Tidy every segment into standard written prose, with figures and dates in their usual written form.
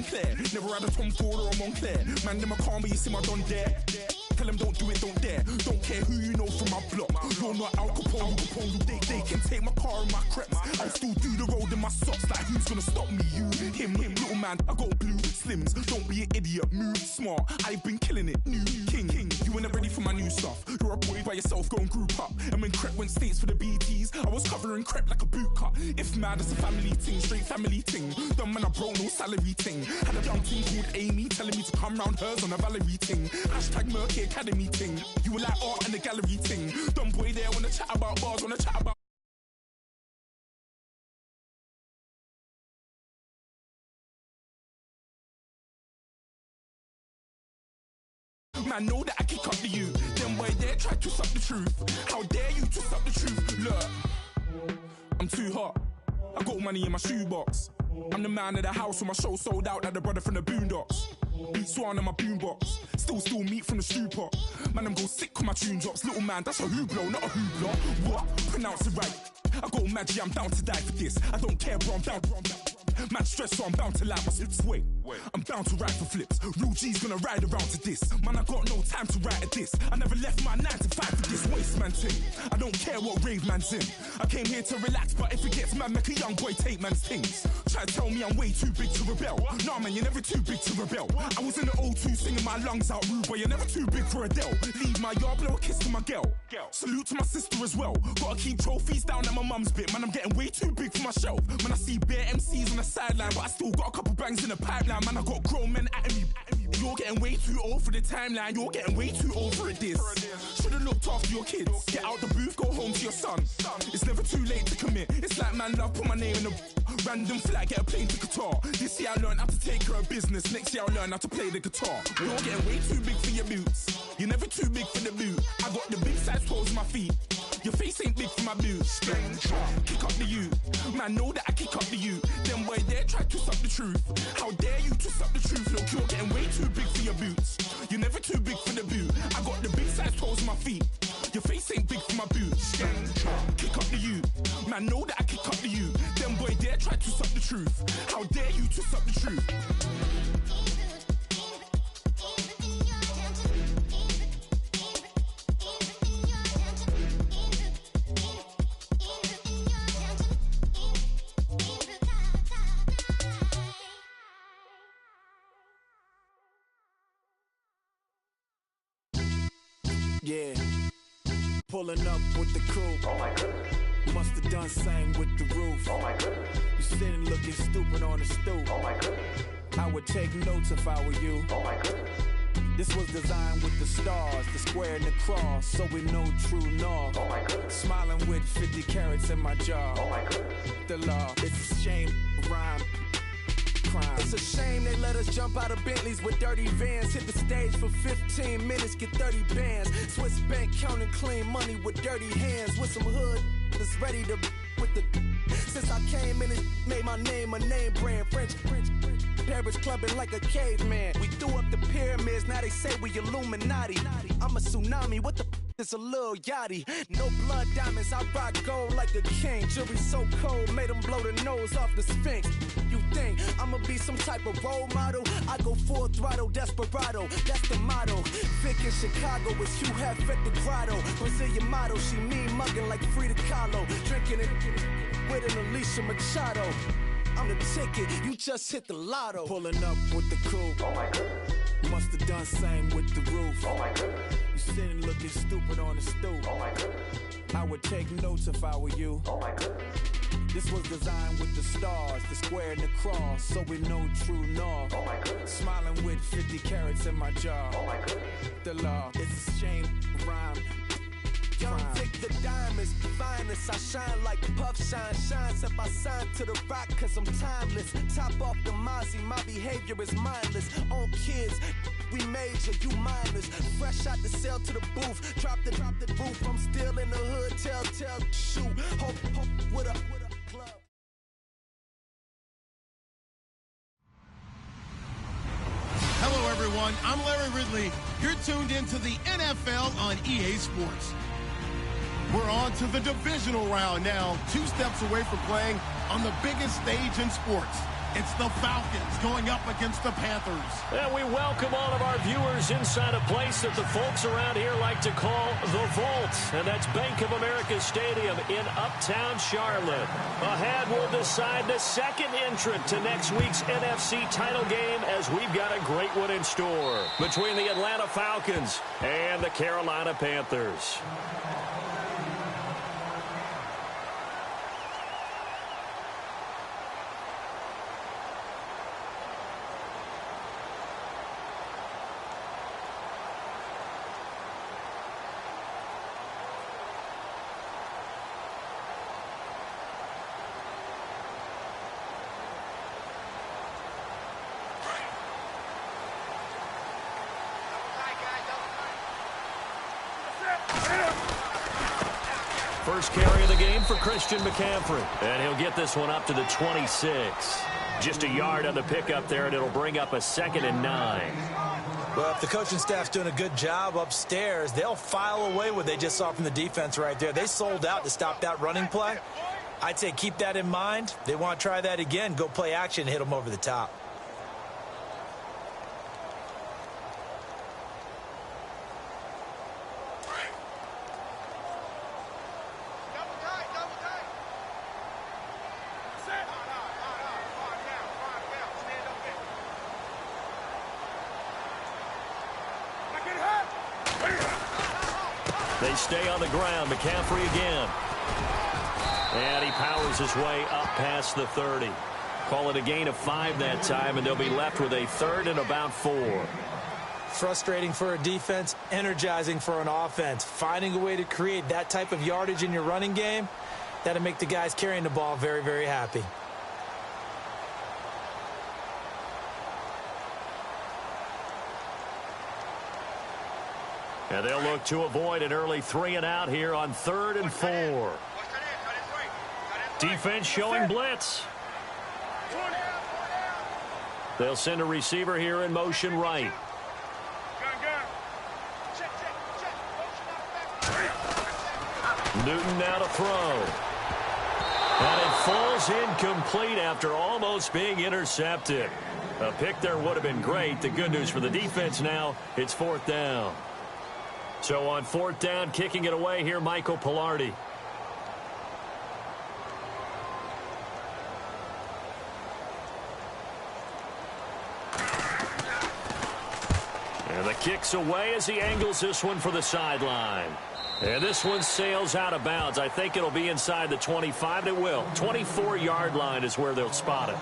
Montclair. Never had a Tom Ford or a Montclair. Man, them a calm, but you see my don dare. Tell them don't do it, don't dare. Don't care who you know from my block. You're not Al Capone. They can take my car and my creps. I'll still do the road in my socks. Like who's gonna stop me? You, him, little man. I got blue slims. Don't be an idiot. Move smart. I've been killing it. New king. You ain't ready for my new stuff. You're a boy by yourself. Go and group up. And when Crep went states for the BTs, I was covering Crep like a boot cut. If mad, it's a family thing. Straight family thing. Dumb man, I broke no salary thing. Had a young thing called Amy telling me to come round hers on a Valerie thing. Hashtag Murky Academy thing. You were like art and the gallery thing. Dumb boy there wanna chat about bars, wanna chat about. Man, know that I kick up to you. Them boy there try to twist up the truth. How dare you twist up the truth? Look, I'm too hot. I got money in my shoebox. I'm the man of the house when my show sold out like the brother from the Boondocks. Beat Swan in my boombox. Still meat from the stew pot. Man, I'm go sick when my tune drops. Little man, that's a hooplo, not a hoopla. What? Pronounce it right. I got magic, I'm down to die for this. I don't care, bro, I'm down. Man stressed, so I'm bound to lie my slips. Wait, I'm bound to ride for flips. Real G's gonna ride around to this. Man, I got no time to write at this. I never left my 9 to 5 for this waste man thing. I don't care what rave man's in. I came here to relax, but if it gets mad, make a young boy take man's things. Try to tell me I'm way too big to rebel. Nah, man, you're never too big to rebel. I was in the O2 singing my lungs out rude, but you're never too big for Adele. Leave my yard, blow a kiss to my girl. Salute to my sister as well. Gotta keep trophies down at my mum's bit. Man, I'm getting way too big for my shelf. Man, I see bare MCs on the sideline, but I still got a couple bangs in the pipeline. Man, I got grown men at me. You're getting way too old for the timeline. You're getting way too old for this. Should've looked after your kids. Get out the booth, go home to your son. It's never too late to commit. It's like man love, put my name in a random flag, get a plane to Qatar. This year I learned how to take care of business. Next year I'll learn how to play the guitar. You're getting way too big for your boots. You're never too big for the boot. I got the big size toes on my feet. Your face ain't big for my boots. Kick up the you. Man, know that I kick up the you. Them boy there try to twist up the truth. How dare you twist up the truth? Look, you're getting way too big for your boots. You're never too big for the boot. I got the big size toes on my feet. Your face ain't big for my boots. Kick up the you. Man, know that I kick up the you. Them boy there try to twist up the truth. How dare you twist up the truth? Yeah, pulling up with the crew. Oh my goodness. Must have done same with the roof. Oh my goodness. You sitting looking stupid on the stoop. Oh my goodness. I would take notes if I were you. Oh my goodness. This was designed with the stars, the square and the cross, so we know true north. Oh my goodness. Smiling with 50 carats in my jaw. Oh my goodness. The law, it's a shame, rhyme. Crime. It's a shame they let us jump out of Bentleys with dirty vans. Hit the stage for 15 minutes, get 30 bands. Swiss bank counting clean money with dirty hands. With some hood that's ready to with the. Since I came in and made my name a name brand. French. Paris clubbing like a caveman. We threw up the pyramids, now they say we Illuminati. I'm a tsunami, what the it's a little yachty. No blood diamonds, I rock gold like a king. Jury so cold, made them blow the nose off the Sphinx. You think I'ma be some type of role model? I go full throttle, desperado, that's the motto. Vic in Chicago is Hugh Hef at the grotto. Brazilian model, she mean mugging like Frida Kahlo. Drinking it with an Alicia Machado. I'm the ticket, you just hit the lotto. Pulling up with the crew. Oh my goodness. Must have done same with the roof. Oh my goodness. You sitting looking stupid on the stoop. Oh my goodness. I would take notes if I were you. Oh my goodness. This was designed with the stars, the square and the cross, so we know true north. Oh my goodness. Smiling with 50 carats in my jaw. Oh my goodness. The law, it's a shame, rhyme. Young Vic the diamonds, finest. I shine like puff shine. Shines if I sign to the rock, cause I'm timeless. Top off the Mozzie, my behavior is mindless. On kids, we major, you minors. Fresh out the cell to the booth. Drop the booth, I'm still in the hood. Tell, shoot. Hope, with a club. Hello, everyone. I'm Larry Ridley. You're tuned into the NFL on EA Sports. We're on to the divisional round now, 2 steps away from playing on the biggest stage in sports. It's the Falcons going up against the Panthers. And we welcome all of our viewers inside a place that the folks around here like to call the Vault. And that's Bank of America Stadium in Uptown Charlotte. Ahead, we'll decide the second entrant to next week's NFC title game as we've got a great one in store between the Atlanta Falcons and the Carolina Panthers. First carry of the game for Christian McCaffrey. And he'll get this one up to the 26. Just a yard on the pickup there, and it'll bring up a 2nd and 9. Well, if the coaching staff's doing a good job upstairs, they'll file away what they just saw from the defense right there. They sold out to stop that running play. I'd say keep that in mind. They want to try that again. Go play action, hit them over the top. They stay on the ground. McCaffrey again. And he powers his way up past the 30. Call it a gain of 5 that time, and they'll be left with a 3rd and about 4. Frustrating for a defense, energizing for an offense. Finding a way to create that type of yardage in your running game, that'll make the guys carrying the ball very, very happy. And they'll look to avoid an early 3 and out here on 3rd and 4. Defense showing blitz. They'll send a receiver here in motion right. Newton now to throw. And it falls incomplete after almost being intercepted. A pick there would have been great. The good news for the defense now, it's 4th down. So on 4th down, kicking it away here, Michael Pilardi. And the kick's away as he angles this one for the sideline. And this one sails out of bounds. I think it'll be inside the 25. It will. 24-yard line is where they'll spot it.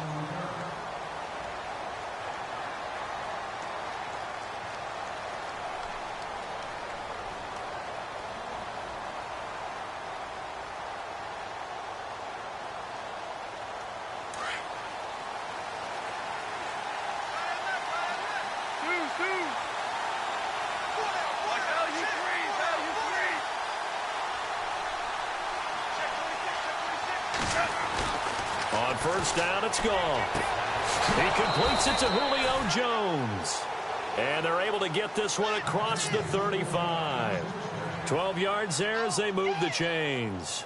On 1st down, it's gone. He completes it to Julio Jones. And they're able to get this one across the 35. 12 yards there as they move the chains.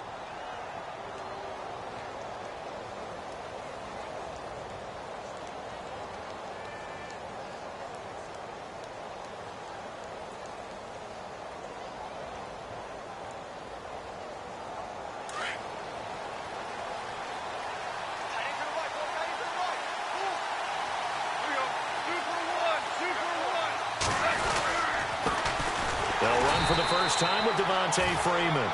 For the first time with Devontae Freeman.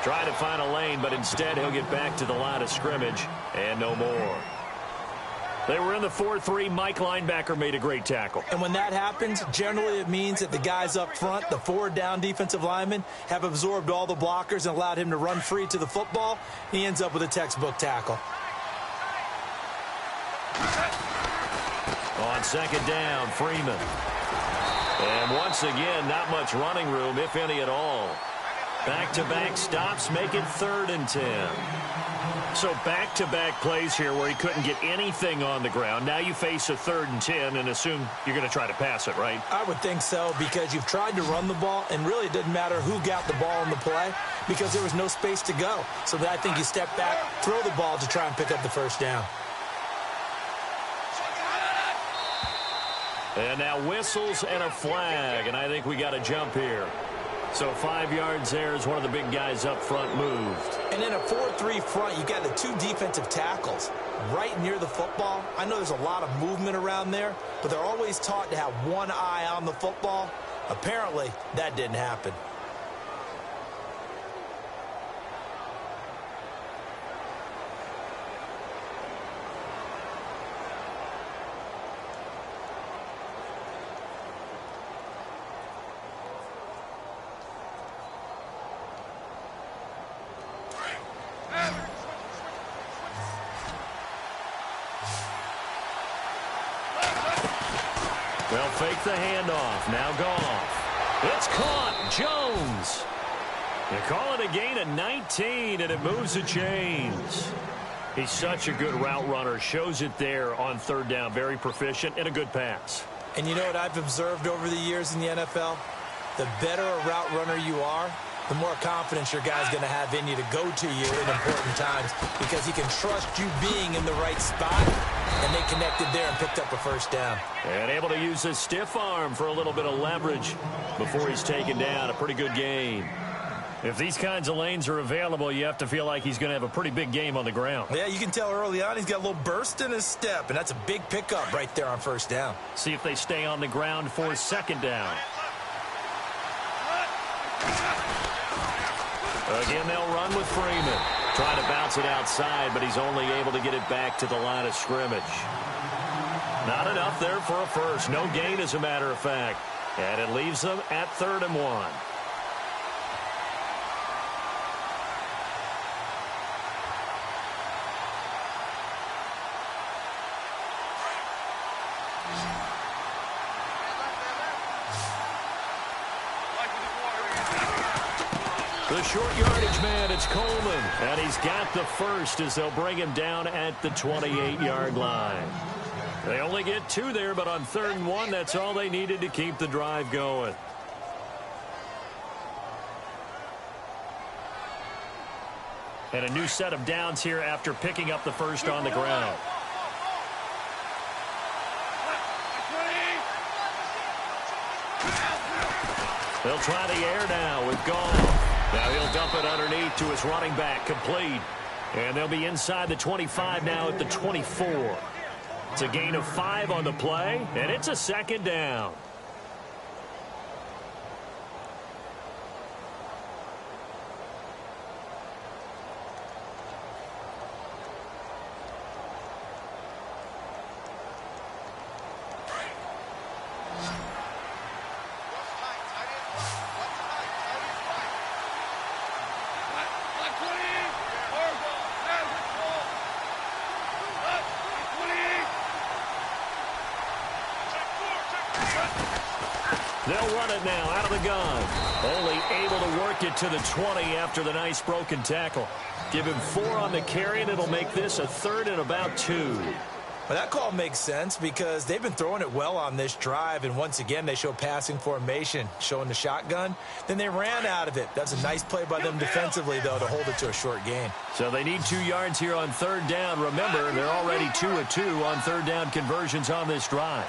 Trying to find a lane, but instead he'll get back to the line of scrimmage and no more. They were in the 4-3. Mike linebacker made a great tackle. And when that happens, generally it means that the guys up front, the 4 down defensive linemen, have absorbed all the blockers and allowed him to run free to the football. He ends up with a textbook tackle. On 2nd down, Freeman. And once again, not much running room, if any at all. Back-to-back stops make it 3rd and 10. So back-to-back plays here where he couldn't get anything on the ground. Now you face a 3rd and 10 and assume you're going to try to pass it, right? I would think so, because you've tried to run the ball, and really it didn't matter who got the ball in the play because there was no space to go. So I think you step back, throw the ball to try and pick up the 1st down. And now whistles and a flag, and I think we got a jump here. So 5 yards there as one of the big guys up front moved. And in a 4-3 front, you got the 2 defensive tackles right near the football. I know there's a lot of movement around there, but they're always taught to have one eye on the football. Apparently, that didn't happen. They'll fake the handoff. Now Goff. It's caught. Jones. They call it a gain of 19, and it moves the chains. He's such a good route runner. Shows it there on 3rd down. Very proficient and a good pass. And you know what I've observed over the years in the NFL? The better a route runner you are, the more confidence your guy's going to have in you to go to you in important times because he can trust you being in the right spot, and they connected there and picked up a 1st down. And able to use his stiff arm for a little bit of leverage before he's taken down. A pretty good game. If these kinds of lanes are available, you have to feel like he's going to have a pretty big game on the ground. Yeah, you can tell early on he's got a little burst in his step, and that's a big pickup right there on 1st down. See if they stay on the ground for 2nd down. Again, they'll run with Freeman. Trying to bounce it outside, but he's only able to get it back to the line of scrimmage. Not enough there for a first. No gain, as a matter of fact. And it leaves them at 3rd and 1. The short yardage man, it's Coleman. And he's got the first as they'll bring him down at the 28-yard line. They only get 2 there, but on 3rd and 1, that's all they needed to keep the drive going. And a new set of downs here after picking up the first on the ground. They'll try the air now with Goff. Now he'll dump it underneath to his running back, complete. And they'll be inside the 25 now at the 24. It's a gain of 5 on the play, and it's a 2nd down. They'll run it now out of the gun. Only able to work it to the 20 after the nice broken tackle. Give him 4 on the carry, and it'll make this a 3rd and about 2. Well, that call makes sense because they've been throwing it well on this drive, and once again they show passing formation, showing the shotgun. Then they ran out of it. That's a nice play by them defensively, though, to hold it to a short gain. So they need 2 yards here on 3rd down. Remember, they're already 2 of 2 on 3rd down conversions on this drive.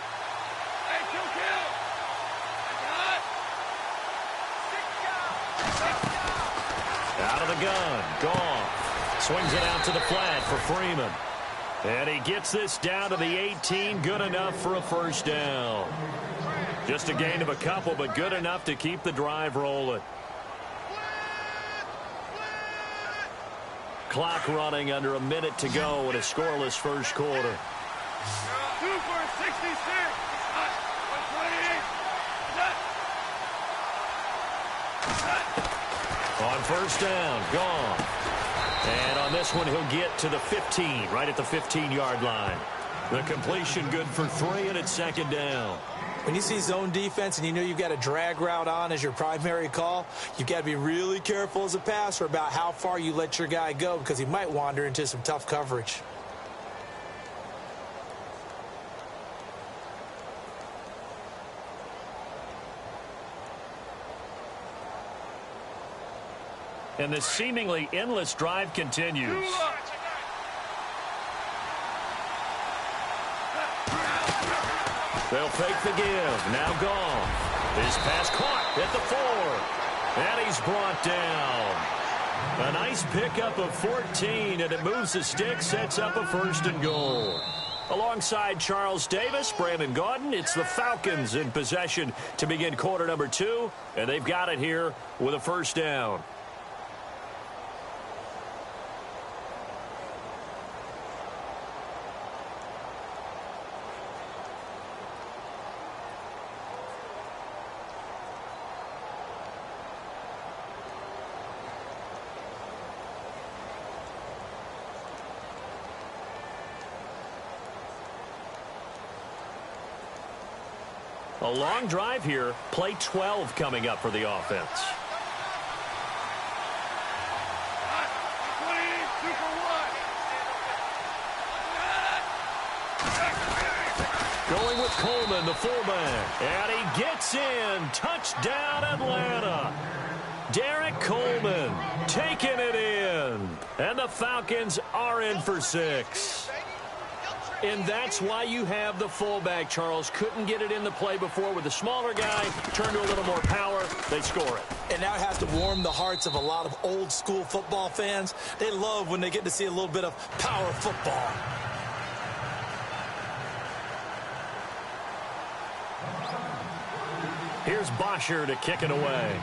Out of the gun, Goff swings it out to the flat for Freeman. And he gets this down to the 18, good enough for a 1st down. Just a gain of a couple, but good enough to keep the drive rolling. Clock running under a minute to go in a scoreless first quarter. 2 for 66. 128. On 1st down, Goff. And on this one, he'll get to the 15, right at the 15-yard line. The completion good for 3, and it's 2nd down. When you see zone defense and you know you've got a drag route on as your primary call, you've got to be really careful as a passer about how far you let your guy go because he might wander into some tough coverage. And this seemingly endless drive continues. They'll fake the give. Now Goff. His pass caught at the 4. And he's brought down. A nice pickup of 14, and it moves the stick, sets up a 1st and goal. Alongside Charles Davis, Brandon Gaudin, it's the Falcons in possession to begin quarter number 2, and they've got it here with a 1st down. A long drive here. Play 12 coming up for the offense. Going with Coleman, the fullback. And he gets in. Touchdown, Atlanta. Derek Coleman taking it in. And the Falcons are in for 6. And that's why you have the fullback, Charles. Couldn't get it in the play before with the smaller guy. Turned to a little more power. They score it. And now it has to warm the hearts of a lot of old-school football fans. They love when they get to see a little bit of power football. Here's Bosher to kick it away.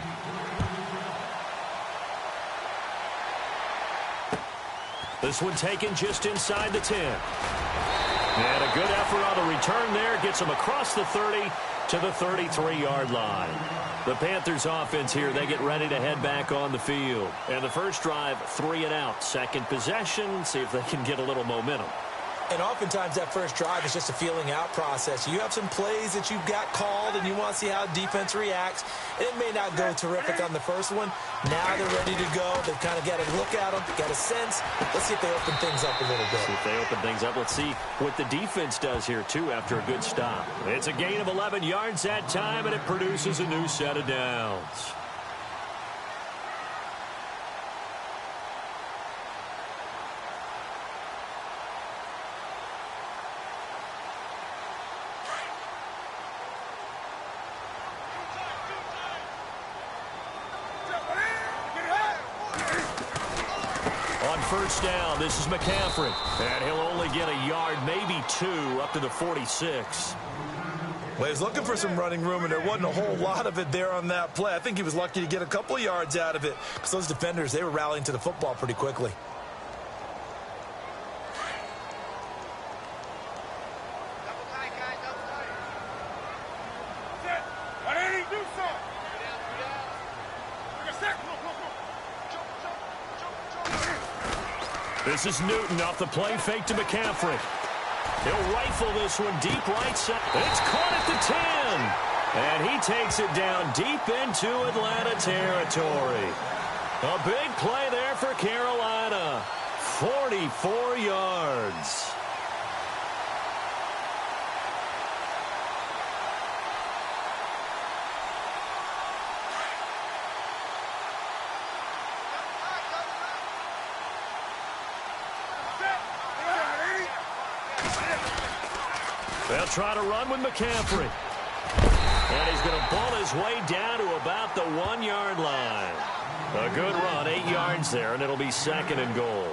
This one taken just inside the 10. And a good effort on the return there. Gets them across the 30 to the 33-yard line. The Panthers offense here, they get ready to head back on the field. And the first drive, 3 and out. Second possession, see if they can get a little momentum. And oftentimes that first drive is just a feeling out process. You have some plays that you've got called and you want to see how defense reacts. It may not go terrific on the first one. Now they're ready to go. They've kind of got a look at them, got a sense. Let's see if they open things up a little bit. See if they open things up. Let's see what the defense does here, too, after a good stop. It's a gain of 11 yards that time, and it produces a new set of downs. First down, this is McCaffrey. And he'll only get a yard, maybe 2, up to the 46. Well, he was looking for some running room, and there wasn't a whole lot of it there on that play. I think he was lucky to get a couple of yards out of it because those defenders, they were rallying to the football pretty quickly. This is Newton off the play fake to McCaffrey. He'll rifle this one deep right side. It's caught at the 10. And he takes it down deep into Atlanta territory. A big play there for Carolina. 44 yards. They'll try to run with McCaffrey. And he's going to ball his way down to about the 1-yard line. A good run, 8 yards there, and it'll be 2nd and goal.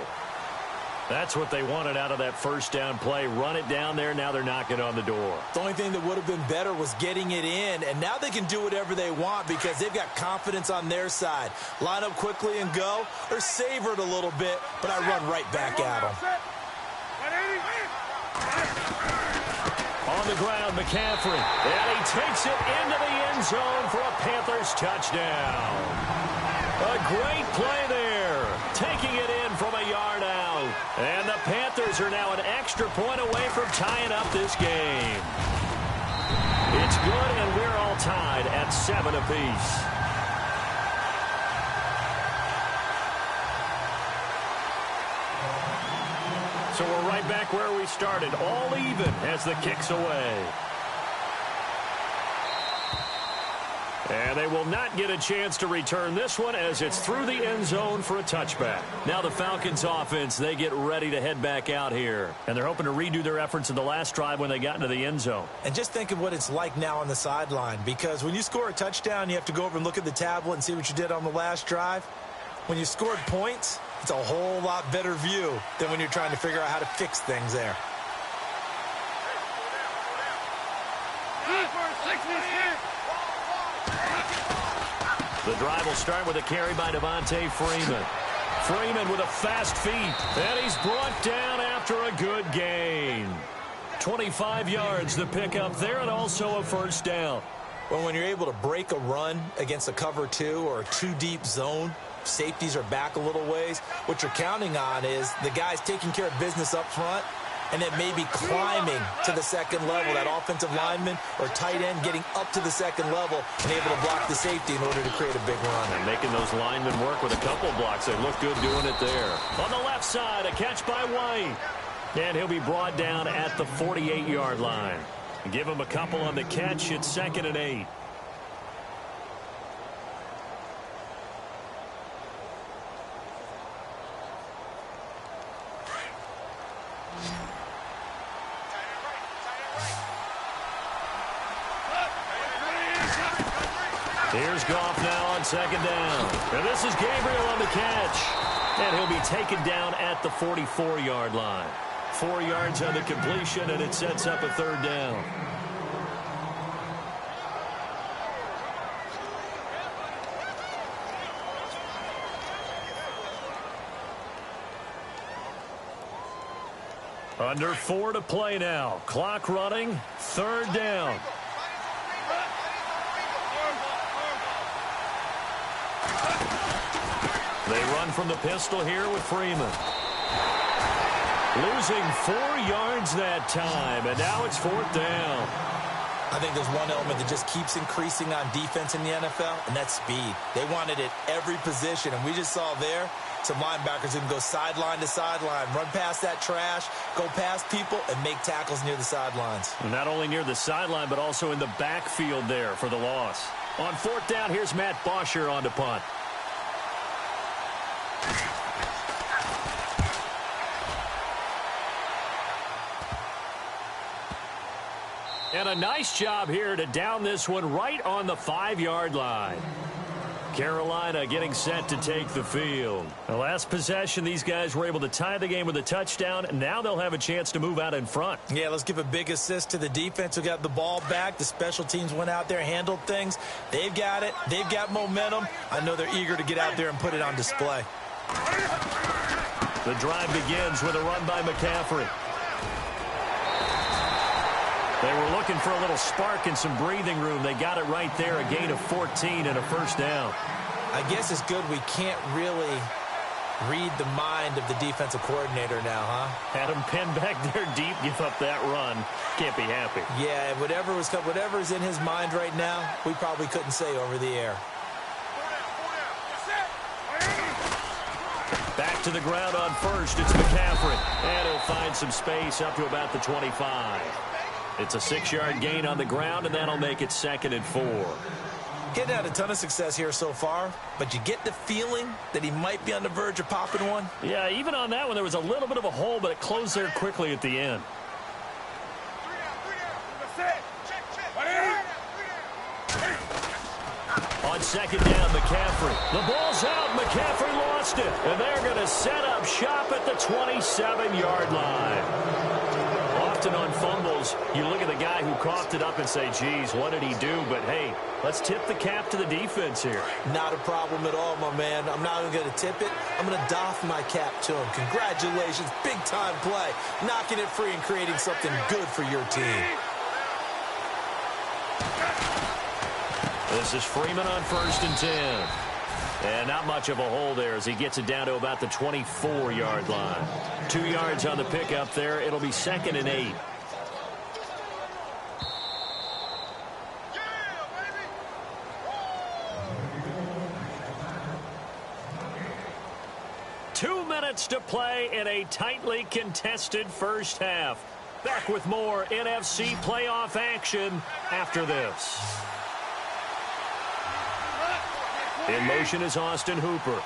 That's what they wanted out of that first down play. Run it down there. Now they're knocking on the door. The only thing that would have been better was getting it in, and now they can do whatever they want because they've got confidence on their side. Line up quickly and go, or savor it a little bit, but I run right back at them. On the ground, McCaffrey. And he takes it into the end zone for a Panthers touchdown. A great play there. Taking it in from a yard out. And the Panthers are now an extra point away from tying up this game. It's good, and we're all tied at 7 apiece. So we're right back where we started, all even as the kick's away. And they will not get a chance to return this one as it's through the end zone for a touchback. Now the Falcons offense, they get ready to head back out here. And they're hoping to redo their efforts in the last drive when they got into the end zone. And just think of what it's like now on the sideline, because when you score a touchdown, you have to go over and look at the tablet and see what you did on the last drive. When you scored points, it's a whole lot better view than when you're trying to figure out how to fix things there. The drive will start with a carry by Devontae Freeman. Freeman with a fast feet, and he's brought down after a good gain. 25 yards the pickup there, and also a first down. Well, when you're able to break a run against a cover 2 or a 2-deep zone, safeties are back a little ways. What you're counting on is the guys taking care of business up front and then maybe climbing to the second level, that offensive lineman or tight end getting up to the second level and able to block the safety in order to create a big run. And making those linemen work with a couple blocks. They look good doing it there. On the left side, a catch by White. And he'll be brought down at the 48-yard line. Give him a couple on the catch. It's 2nd and 8. Here's Goff now on 2nd down. And this is Gabriel on the catch. And he'll be taken down at the 44-yard line. 4 yards on the completion, and it sets up a 3rd down. Under 4 to play now. Clock running. 3rd down. They run from the pistol here with Freeman. Losing 4 yards that time, and now it's 4th down. I think there's one element that just keeps increasing on defense in the NFL, and that's speed. They want it at every position, and we just saw there some linebackers who can go sideline to sideline, run past that trash, go past people, and make tackles near the sidelines. Not only near the sideline, but also in the backfield there for the loss. On 4th down, here's Matt Bosher on to punt. And a nice job here to down this one right on the 5-yard line. Carolina getting set to take the field. The last possession, these guys were able to tie the game with a touchdown. Now they'll have a chance to move out in front. Yeah, let's give a big assist to the defense who got the ball back. The special teams went out there, handled things. They've got it. They've got momentum. I know they're eager to get out there and put it on display. The drive begins with a run by McCaffrey. They were looking for a little spark and some breathing room. They got it right there, a gain of 14 and a first down. I guess it's good we can't really read the mind of the defensive coordinator now, huh? Had him pinned back there deep, give up that run. Can't be happy. Yeah, whatever's in his mind right now, we probably couldn't say over the air. Back to the ground on first, it's McCaffrey. And he'll find some space up to about the 25. It's a 6-yard gain on the ground, and that'll make it 2nd and 4. Getting had a ton of success here so far, but you get the feeling that he might be on the verge of popping one. Yeah, even on that one, there was a little bit of a hole, but it closed there quickly at the end. On 2nd down, McCaffrey. The ball's out. McCaffrey lost it. And they're going to set up shop at the 27-yard line. Often on fumbles, you look at the guy who coughed it up and say, geez, what did he do? But, hey, let's tip the cap to the defense here. Not a problem at all, my man. I'm not even going to tip it. I'm going to doff my cap to him. Congratulations. Big-time play. Knocking it free and creating something good for your team. This is Freeman on 1st and 10. And not much of a hole there as he gets it down to about the 24-yard line. 2 yards on the pickup there. It'll be 2nd and 8. Two minutes to play in a tightly contested first half. Back with more NFC playoff action after this. In motion is Austin Hooper.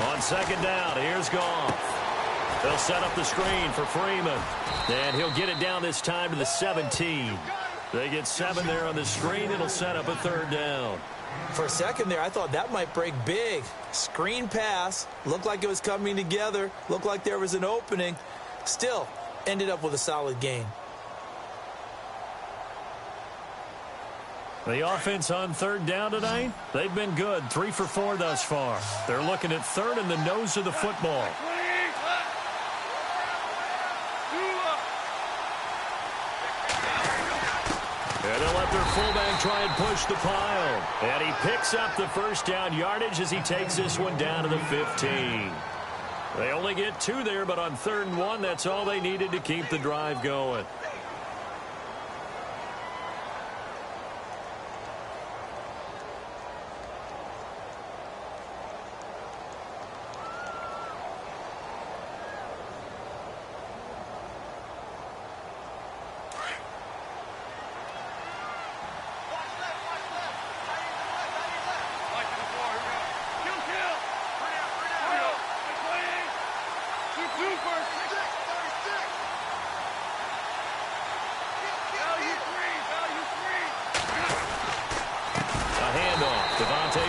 On second down, here's Goff. They'll set up the screen for Freeman. And he'll get it down this time to the 17. They get 7 there on the screen. It'll set up a third down. For a second there, I thought that might break big. Screen pass. Looked like it was coming together. Looked like there was an opening. Still, ended up with a solid gain. The offense on third down tonight, they've been good. 3 for 4 thus far. They're looking at third in the nose of the football. And they'll let their fullback try and push the pile. And he picks up the first down yardage as he takes this one down to the 15. They only get 2 there, but on 3rd and 1, that's all they needed to keep the drive going.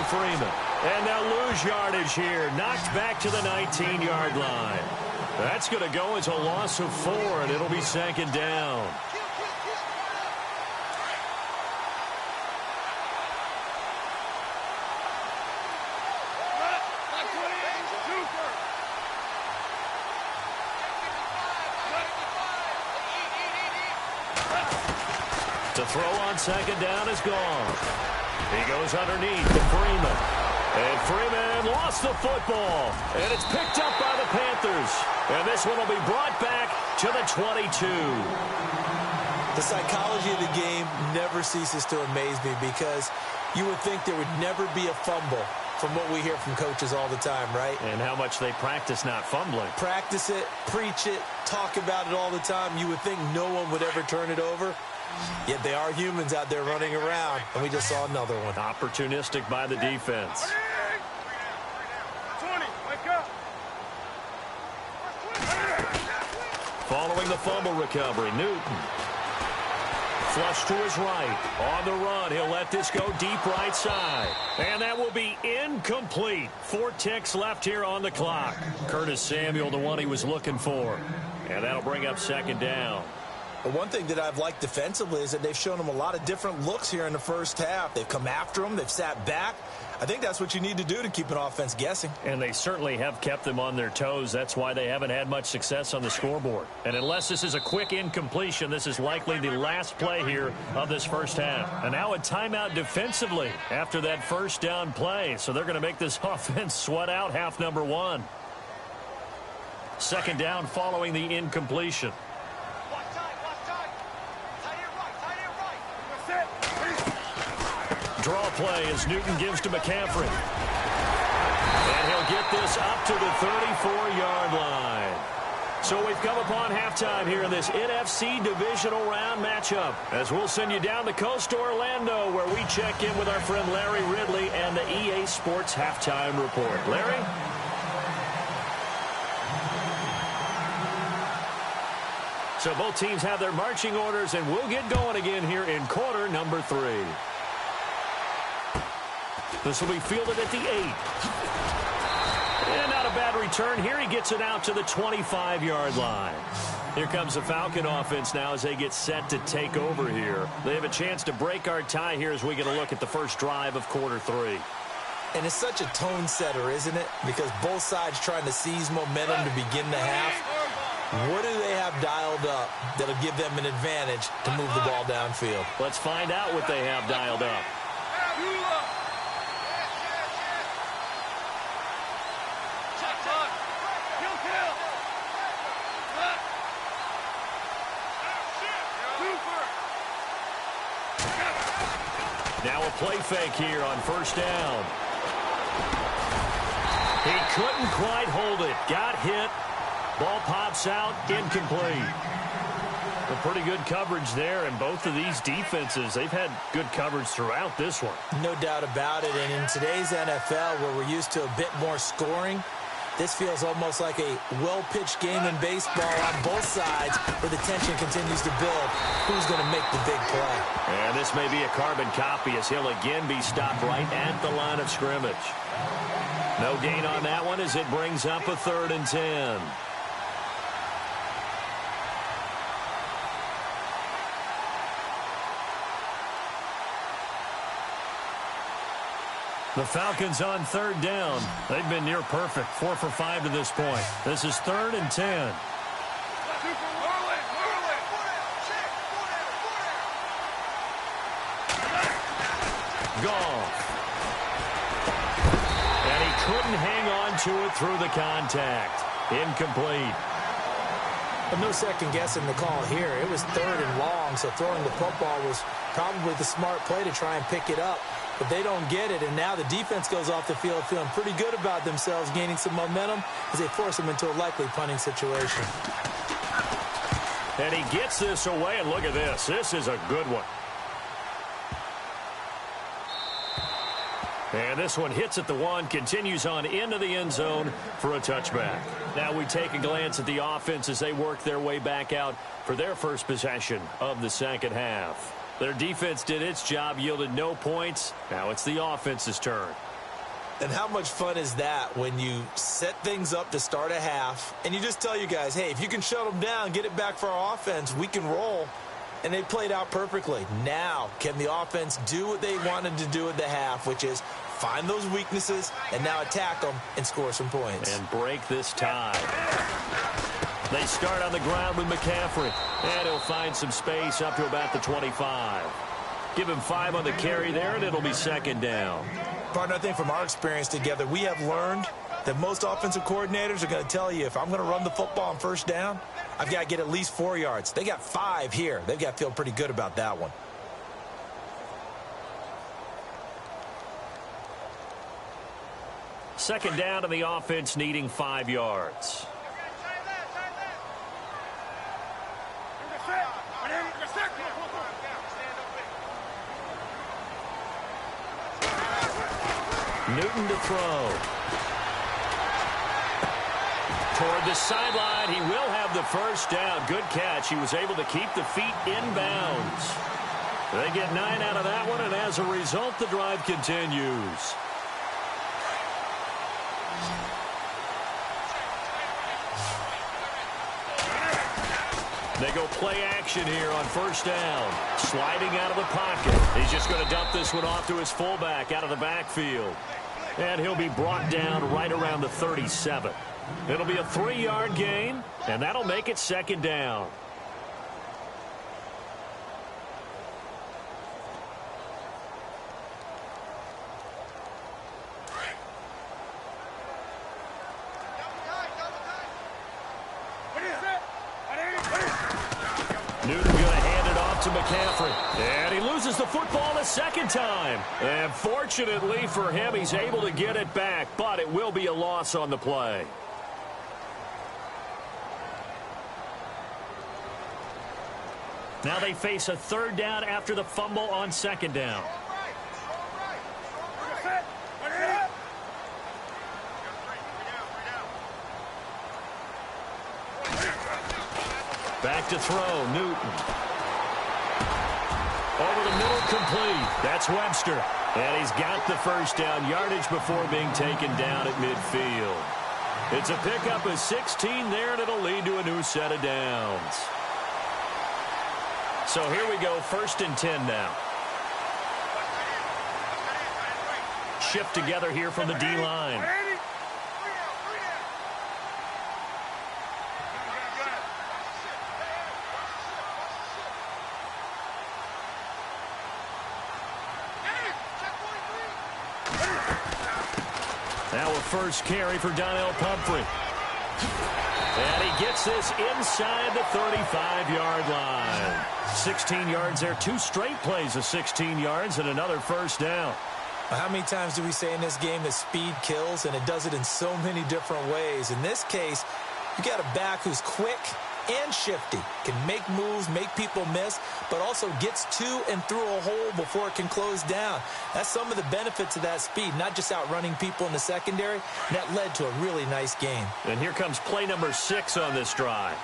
Freeman. And they'll lose yardage here. Knocked back to the 19-yard line. That's going to go as a loss of 4, and it'll be 2nd down. To throw on 2nd down is Goff. He goes underneath to Freeman. And Freeman lost the football. And it's picked up by the Panthers. And this one will be brought back to the 22. The psychology of the game never ceases to amaze me because you would think there would never be a fumble from what we hear from coaches all the time, right? And how much they practice not fumbling. Practice it, preach it, talk about it all the time. You would think no one would ever turn it over. Yet they are humans out there running around, and we just saw another one. Opportunistic by the defense. 20, wake up. Following the fumble recovery, Newton. Flush to his right. On the run, he'll let this go deep right side. And that will be incomplete. 4 ticks left here on the clock. Curtis Samuel, the one he was looking for. And that'll bring up 2nd down. But one thing that I've liked defensively is that they've shown him a lot of different looks here in the first half. They've come after him. They've sat back. I think that's what you need to do to keep an offense guessing. And they certainly have kept them on their toes. That's why they haven't had much success on the scoreboard. And unless this is a quick incompletion, this is likely the last play here of this first half. And now a timeout defensively after that first down play. So they're going to make this offense sweat out half number 1. 2nd down following the incompletion. Draw play as Newton gives to McCaffrey. And he'll get this up to the 34-yard line. So we've come upon halftime here in this NFC divisional round matchup. As we'll send you down the coast to Orlando, where we check in with our friend Larry Ridley and the EA Sports Halftime Report. Larry? So both teams have their marching orders, and we'll get going again here in quarter number 3. This will be fielded at the 8. And not a bad return here. He gets it out to the 25-yard line. Here comes the Falcon offense now as they get set to take over here. They have a chance to break our tie here as we get a look at the first drive of quarter 3. And it's such a tone setter, isn't it? Because both sides trying to seize momentum to begin the half. What do they have dialed up that'll give them an advantage to move the ball downfield? Let's find out what they have dialed up. Now a play fake here on first down. He couldn't quite hold it. Got hit. Ball pops out. Incomplete. Well, pretty good coverage there, and both of these defenses, they've had good coverage throughout this one. No doubt about it, and in today's NFL, where we're used to a bit more scoring, this feels almost like a well-pitched game in baseball on both sides where the tension continues to build. Who's going to make the big play? And this may be a carbon copy as he'll again be stopped right at the line of scrimmage. No gain on that one as it brings up a 3rd and 10. The Falcons on 3rd down. They've been near perfect, 4 for 5 to this point. This is 3rd and 10. Goff. And he couldn't hang on to it through the contact. Incomplete. But no second guessing the call here. It was 3rd and long, so throwing the football was probably the smart play to try and pick it up. But they don't get it, and now the defense goes off the field feeling pretty good about themselves, gaining some momentum as they force them into a likely punting situation. And he gets this away, and look at this. This is a good one. And this one hits at the 1, continues on into the end zone for a touchback. Now we take a glance at the offense as they work their way back out for their first possession of the second half. Their defense did its job, yielded no points. Now it's the offense's turn. And how much fun is that when you set things up to start a half and you just tell you guys, hey, if you can shut them down, get it back for our offense, we can roll. And they played out perfectly. Now, can the offense do what they wanted to do at the half, which is find those weaknesses and now attack them and score some points. And break this tie. They start on the ground with McCaffrey. And he'll find some space up to about the 25. Give him 5 on the carry there, and it'll be 2nd down. Partner, I think from our experience together, we have learned that most offensive coordinators are going to tell you, if I'm going to run the football on 1st down, I've got to get at least 4 yards. They got 5 here. They've got to feel pretty good about that one. Second down, and the offense needing 5 yards. Newton to throw. Toward the sideline, he will have the 1st down. Good catch. He was able to keep the feet in bounds. They get 9 out of that one, and as a result, the drive continues. They go play action here on 1st down. Sliding out of the pocket. He's just going to dump this one off to his fullback out of the backfield. And he'll be brought down right around the 37. It'll be a 3-yard gain, and that'll make it 2nd down. Newton going to hand it off to McCaffrey. And he loses the football a 2nd time. And fortunately for him, he's able to get it back, but it will be a loss on the play. Now they face a 3rd down after the fumble on 2nd down. Back to throw, Newton. Over the middle, complete. That's Webster. And he's got the 1st down yardage before being taken down at midfield. It's a pickup of 16 there, and it'll lead to a new set of downs. So here we go, 1st and 10 now. Shift together here from the D-line. Now a 1st carry for Donnell Pumphrey. And he gets this inside the 35-yard line. 16 yards there, 2 straight plays of 16 yards and another 1st down. How many times do we say in this game that speed kills, and it does it in so many different ways? In this case, You got a back who's quick and shifty, can make moves, make people miss, but also gets to and through a hole before it can close down. That's some of the benefits of that speed, not just outrunning people in the secondary. That led to a really nice game. And here comes play number 6 on this drive.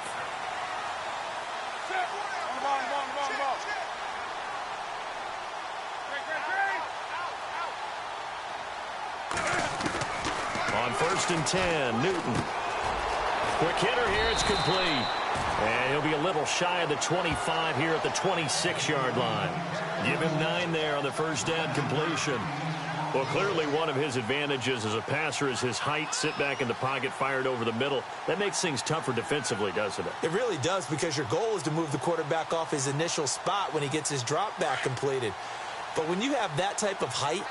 On 1st and 10, Newton. Quick hitter here, it's complete. And he'll be a little shy of the 25 here at the 26-yard line. Give him 9 there on the first down completion. Well, clearly one of his advantages as a passer is his height, sit back in the pocket, fired over the middle. That makes things tougher defensively, doesn't it? It really does, because your goal is to move the quarterback off his initial spot when he gets his drop back completed. But when you have that type of height,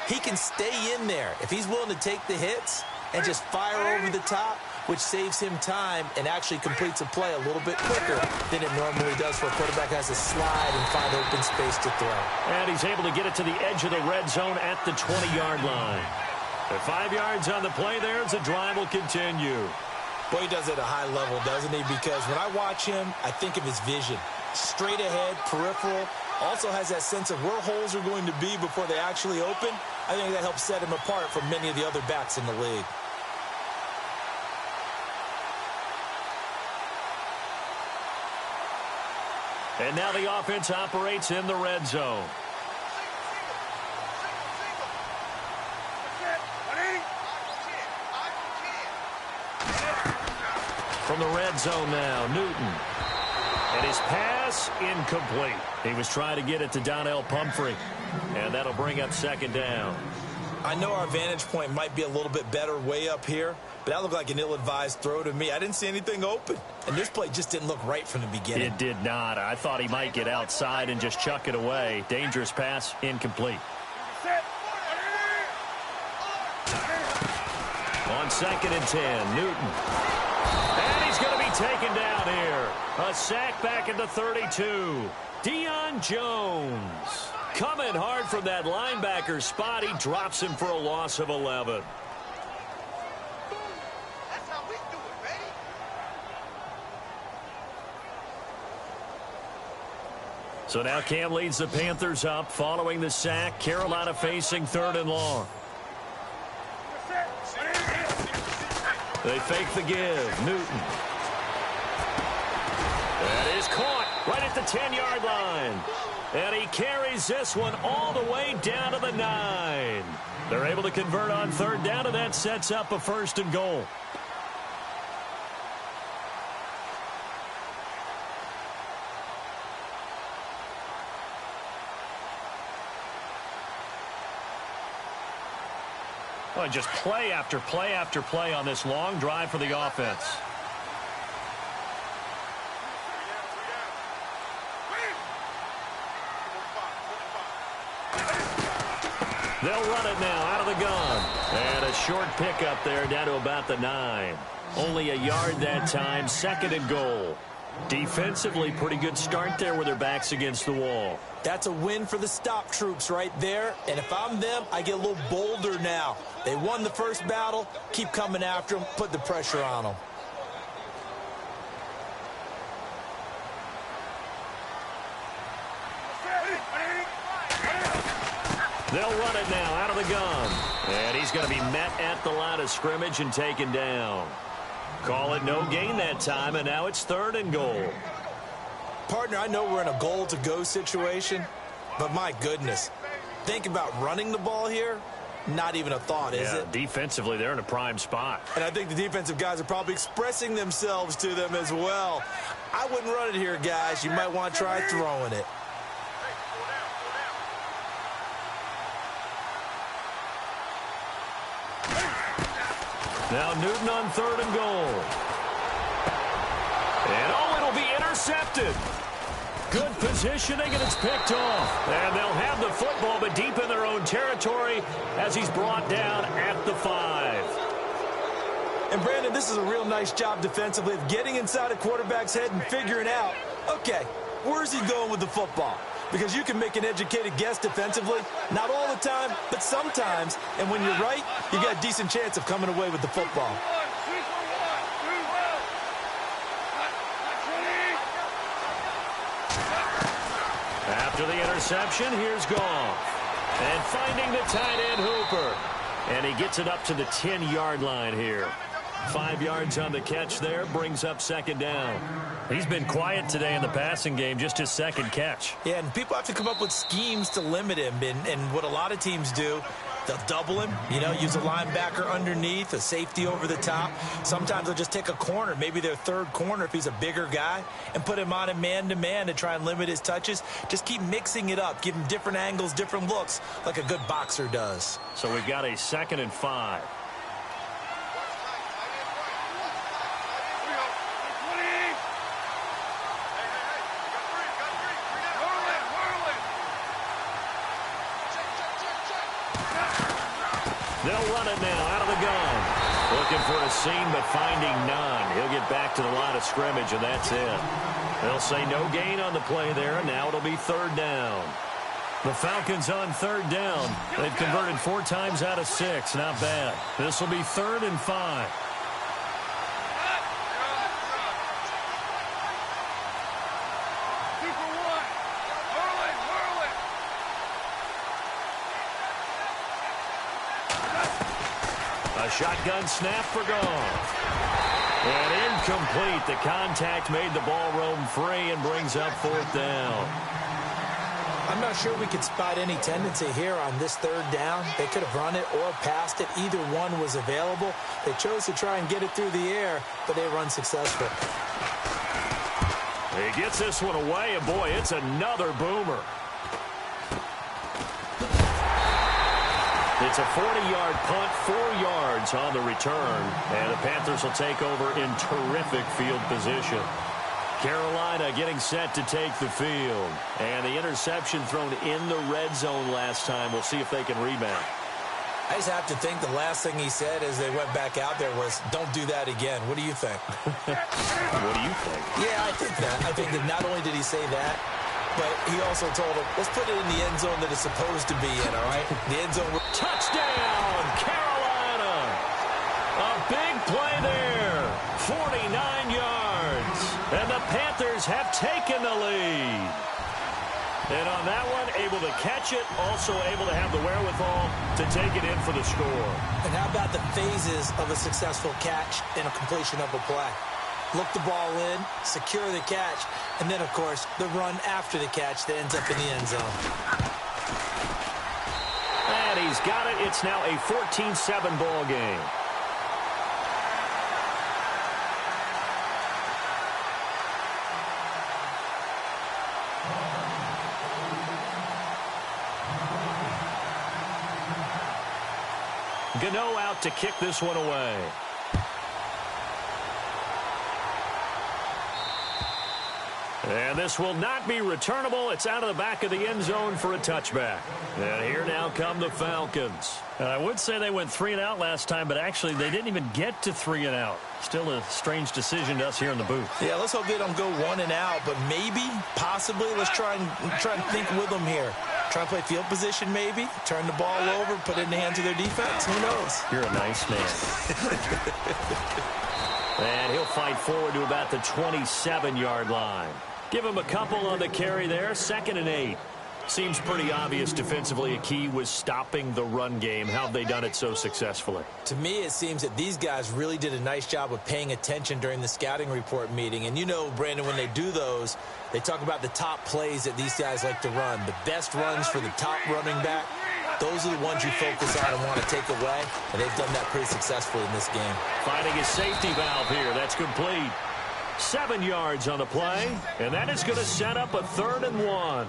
he can stay in there if he's willing to take the hits and just fire over the top, which saves him time and actually completes a play a little bit quicker than it normally does for a quarterback who has to slide and find open space to throw. And he's able to get it to the edge of the red zone at the 20-yard line. At 5 yards on the play there as the drive will continue. Boy, he does it at a high level, doesn't he? Because when I watch him, I think of his vision. Straight ahead, peripheral, also has that sense of where holes are going to be before they actually open. I think that helps set him apart from many of the other backs in the league. And now the offense operates in the red zone. From the red zone now, Newton. And his pass incomplete. He was trying to get it to Donnell Pumphrey. And that'll bring up 2nd down. I know our vantage point might be a little bit better way up here, but that looked like an ill-advised throw to me. I didn't see anything open. And this play just didn't look right from the beginning. It did not. I thought he might get outside and just chuck it away. Dangerous pass, incomplete. On 2nd and 10, Newton. And he's going to be taken down here. A sack back at the 32. Deion Jones. Coming hard from that linebacker spot. He drops him for a loss of 11. That's how we do it, baby. So now Cam leads the Panthers up following the sack. Carolina facing 3rd and long. They fake the give. Newton. That is caught right at the 10-yard line. And he carries this one all the way down to the 9. They're able to convert on 3rd down, and that sets up a 1st and goal. Well, just play after play after play on this long drive for the offense. They'll run it now out of the gun. And a short pickup there down to about the 9. Only a yard that time, 2nd and goal. Defensively, pretty good start there with their backs against the wall. That's a win for the stop troops right there. And if I'm them, I get a little bolder now. They won the first battle. Keep coming after them. Put the pressure on them. They'll run it now out of the gun. And he's going to be met at the line of scrimmage and taken down. Call it no gain that time, and now it's 3rd and goal. Partner, I know we're in a goal-to-go situation, but my goodness, think about running the ball here. Not even a thought, is it? Defensively, they're in a prime spot. And I think the defensive guys are probably expressing themselves to them as well. I wouldn't run it here, guys. You might want to try throwing it. Now Newton on 3rd and goal. And it'll be intercepted. Good positioning, and it's picked off. And they'll have the football, but deep in their own territory as he's brought down at the 5. And, Brandon, this is a real nice job defensively of getting inside a quarterback's head and figuring out, okay, where's he going with the football? Because you can make an educated guess defensively, not all the time, but sometimes. And when you're right, you got a decent chance of coming away with the football. After the interception, here's Goff. And finding the tight end Hooper. And he gets it up to the 10-yard line here. 5 yards on the catch there, brings up second down. He's been quiet today in the passing game, just his second catch. Yeah, and people have to come up with schemes to limit him. And what a lot of teams do, they'll double him, use a linebacker underneath, a safety over the top. Sometimes they'll just take a corner, maybe their third corner if he's a bigger guy, and put him on a man-to-man to try and limit his touches. Just keep mixing it up, give him different angles, different looks, like a good boxer does. So we've got a 2nd and 5. They'll run it now out of the gun. Looking for a seam, but finding none. He'll get back to the line of scrimmage, and that's it. They'll say no gain on the play there, and now it'll be 3rd down. The Falcons on 3rd down. They've converted 4 times out of 6. Not bad. This will be 3rd and 5. A shotgun snap for Goff. And incomplete. The contact made the ball roam free and brings up 4th down. I'm not sure we could spot any tendency here on this 3rd down. They could have run it or passed it. Either one was available. They chose to try and get it through the air, but they were unsuccessful. He gets this one away, and boy, it's another boomer. It's a 40-yard punt, 4 yards on the return, and the Panthers will take over in terrific field position. Carolina getting set to take the field, and the interception thrown in the red zone last time. We'll see if they can rebound. I just have to think the last thing he said as they went back out there was, don't do that again. What do you think? What do you think? Yeah, I think that. I think that not only did he say that, but he also told him, let's put it in the end zone that it's supposed to be in, all right? The end zone. Touchdown, Carolina. A big play there. 49 yards. And the Panthers have taken the lead. And on that one, able to catch it, also able to have the wherewithal to take it in for the score. And how about the phases of a successful catch and a completion of a play? Look the ball in, secure the catch, and then, of course, the run after the catch that ends up in the end zone. And he's got it. It's now a 14-7 ball game. Gano out to kick this one away. And this will not be returnable. It's out of the back of the end zone for a touchback. And here now come the Falcons. And I would say they went 3 and out last time, but actually they didn't even get to 3 and out. Still a strange decision to us here in the booth. Yeah, let's hope they don't go 1 and out, but maybe, possibly, let's try and think with them here. Try and play field position maybe, turn the ball over, put it in the hands of their defense. Who knows? You're a nice man. And he'll fight forward to about the 27-yard line. Give him a couple on the carry there. 2nd and 8. Seems pretty obvious defensively a key was stopping the run game. How have they done it so successfully? To me, it seems that these guys really did a nice job of paying attention during the scouting report meeting. And you know, Brandon, when they do those, they talk about the top plays that these guys like to run. The best runs for the top running back, those are the ones you focus on and want to take away. And they've done that pretty successfully in this game. Finding a safety valve here. That's complete. 7 yards on the play. And that is going to set up a 3rd and 1.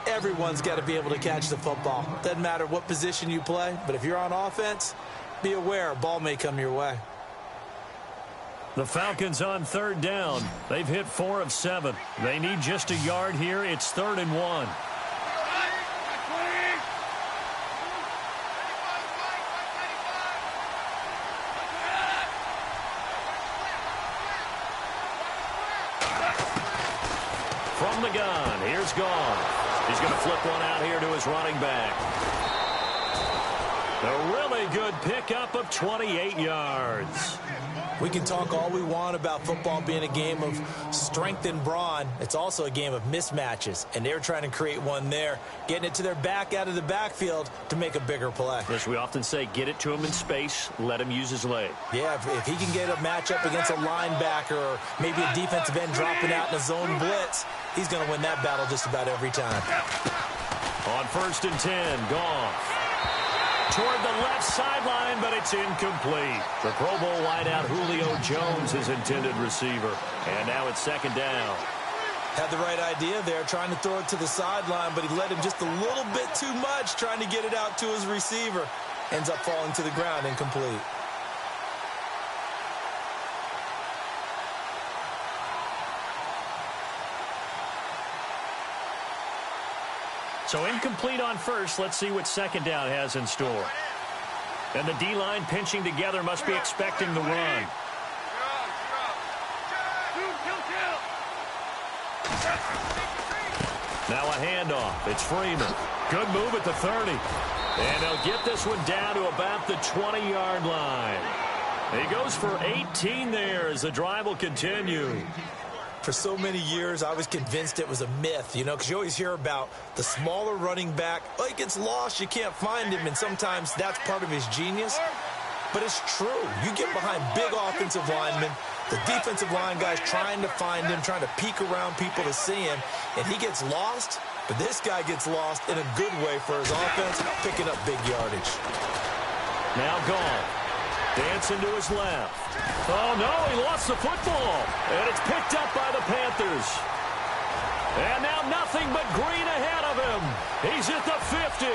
Everyone's got to be able to catch the football. Doesn't matter what position you play, but if you're on offense, be aware a ball may come your way. The Falcons on 3rd down. They've hit 4 of 7. They need just a yard here. It's 3rd and 1. From the gun, here's Goff. He's going to flip one out here to his running back. A really good pickup of 28 yards. We can talk all we want about football being a game of strength and brawn. It's also a game of mismatches, and they're trying to create one there, getting it to their back out of the backfield to make a bigger play. As we often say, get it to him in space, let him use his leg. Yeah, if he can get a matchup against a linebacker or maybe a defensive end dropping out in a zone blitz, he's going to win that battle just about every time. On 1st and 10, Goff. Toward the left sideline, but it's incomplete. The Pro Bowl wideout Julio Jones, his intended receiver. And now it's 2nd down. Had the right idea there, trying to throw it to the sideline, but he led him just a little bit too much, trying to get it out to his receiver. Ends up falling to the ground, incomplete. So incomplete on 1st. Let's see what 2nd down has in store. And the D-line pinching together, must be expecting the run. Now a handoff. It's Freeman. Good move at the 30. And they'll get this one down to about the 20-yard line. He goes for 18 there as the drive will continue. For so many years, I was convinced it was a myth, you know, because you always hear about the smaller running back. Oh, he gets lost, you can't find him, and sometimes that's part of his genius. But it's true. You get behind big offensive linemen, the defensive line guys trying to find him, trying to peek around people to see him, and he gets lost. But this guy gets lost in a good way for his offense, picking up big yardage. Now gone. Dancing to his left. Oh, no, he lost the football. And it's picked up by the Panthers. And now nothing but green ahead of him. He's at the 50.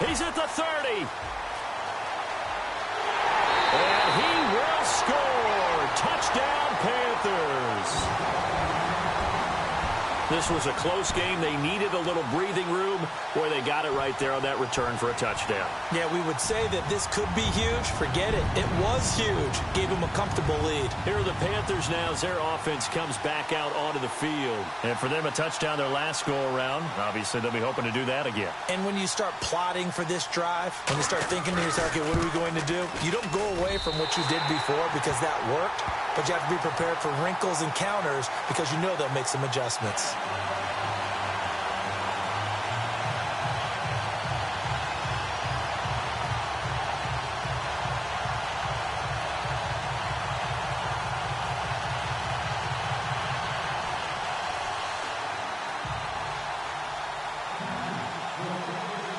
He's at the 30. And he will score. Touchdown, Panthers. This was a close game. They needed a little breathing room. Boy, they got it right there on that return for a touchdown. Yeah, we would say that this could be huge. Forget it. It was huge. Gave them a comfortable lead. Here are the Panthers now as their offense comes back out onto the field. And for them, a touchdown their last go-around. Obviously, they'll be hoping to do that again. And when you start plotting for this drive, when you start thinking to yourself, okay, what are we going to do? You don't go away from what you did before because that worked. But you have to be prepared for wrinkles and counters because you know they'll make some adjustments.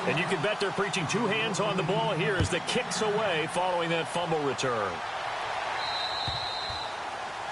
And you can bet they're preaching two hands on the ball here as the kick's away following that fumble return.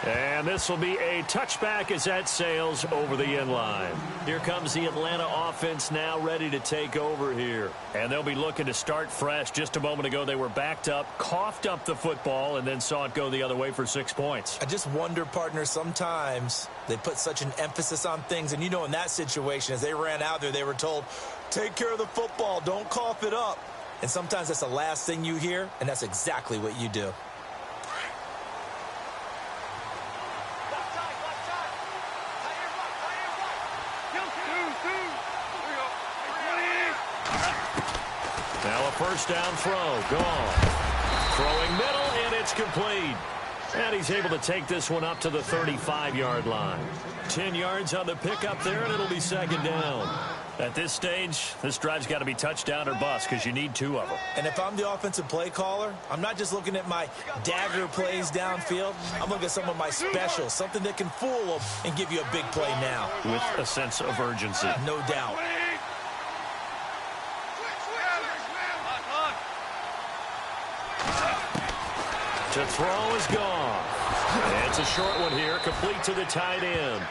And this will be a touchback as that sails over the end line. Here comes the Atlanta offense now ready to take over here. And they'll be looking to start fresh. Just a moment ago, they were backed up, coughed up the football, and then saw it go the other way for 6 points. I just wonder, partner, sometimes they put such an emphasis on things. And, you know, in that situation, as they ran out there, they were told, take care of the football, don't cough it up. And sometimes that's the last thing you hear, and that's exactly what you do. Now a first down throw. Gone. Throwing middle, and it's complete. And he's able to take this one up to the 35-yard line. 10 yards on the pickup there, and it'll be 2nd down. At this stage, this drive's got to be touchdown or bust because you need 2 of them. And if I'm the offensive play caller, I'm not just looking at my dagger plays downfield. I'm looking at some of my specials, something that can fool them and give you a big play now. With a sense of urgency. No doubt. To throw is gone. And it's a short one here, complete to the tight end.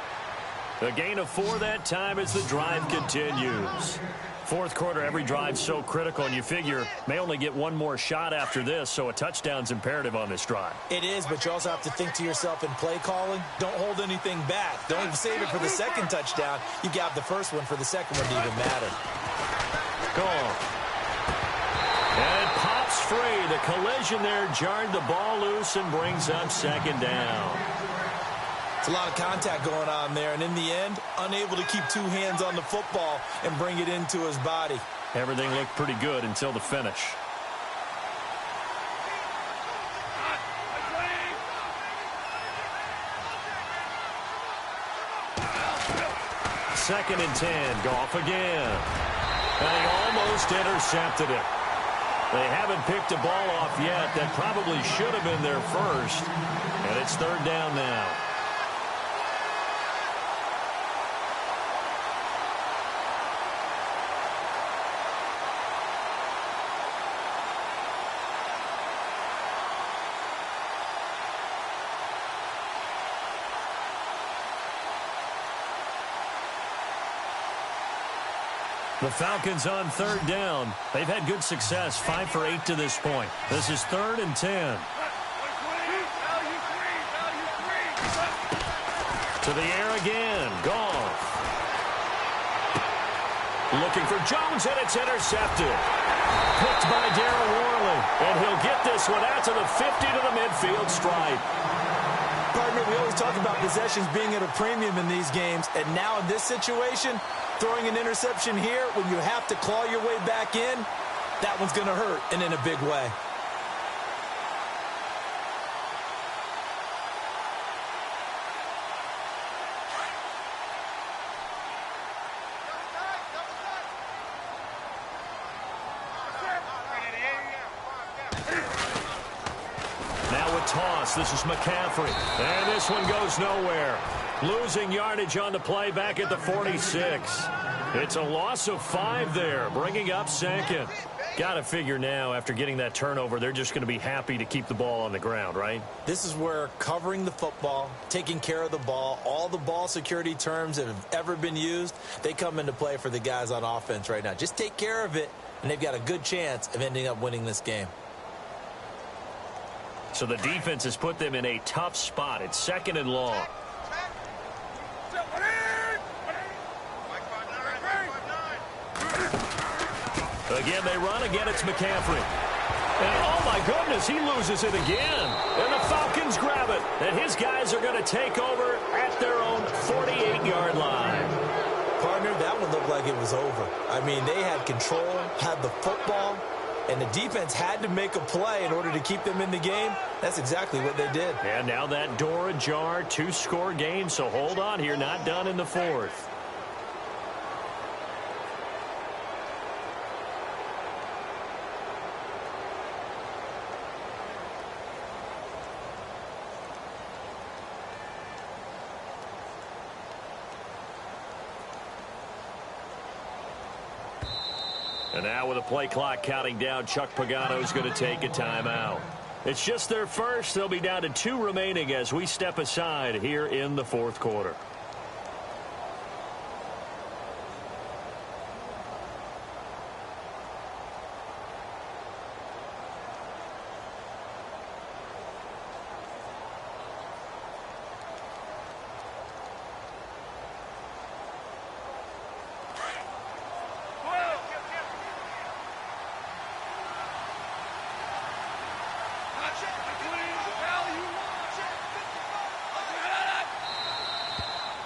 A gain of 4 that time as the drive continues. Fourth quarter, every drive's so critical, and you figure may only get one more shot after this, so a touchdown's imperative on this drive. It is, but you also have to think to yourself in play calling, don't hold anything back. Don't save it for the second touchdown. You got the first one for the second one to even matter. Gone. And it pops free. The collision there jarred the ball loose and brings up 2nd down. It's a lot of contact going on there, and in the end, unable to keep 2 hands on the football and bring it into his body. Everything looked pretty good until the finish. 2nd and 10. Goff again. And he almost intercepted it. They haven't picked a ball off yet. That probably should have been their first. And it's 3rd down now. The Falcons on 3rd down. They've had good success, 5 for 8 to this point. This is 3rd and 10. To the air again. Goff. Looking for Jones, and it's intercepted. Picked by Darryl Worley. And he'll get this one out to the 50 to the midfield stripe. Partner, we always talk about possessions being at a premium in these games. And now in this situation, throwing an interception here when you have to claw your way back in, that one's going to hurt, and in a big way. This is McCaffrey. And this one goes nowhere. Losing yardage on the play back at the 46. It's a loss of 5 there, bringing up 2nd. Got to figure now, after getting that turnover, they're just going to be happy to keep the ball on the ground, right? This is where covering the football, taking care of the ball, all the ball security terms that have ever been used, they come into play for the guys on offense right now. Just take care of it, and they've got a good chance of ending up winning this game. So the defense has put them in a tough spot. It's 2nd and long. Again, they run. Again, it's McCaffrey. And, oh, my goodness, he loses it again. And the Falcons grab it. And his guys are going to take over at their own 48-yard line. Partner, that one looked like it was over. I mean, they had control, had the football, and the defense had to make a play in order to keep them in the game. That's exactly what they did. And now that door ajar, 2-score game, so hold on here, not done in the 4th. And now with the play clock counting down, Chuck Pagano's going to take a timeout. It's just their first. They'll be down to 2 remaining as we step aside here in the 4th quarter.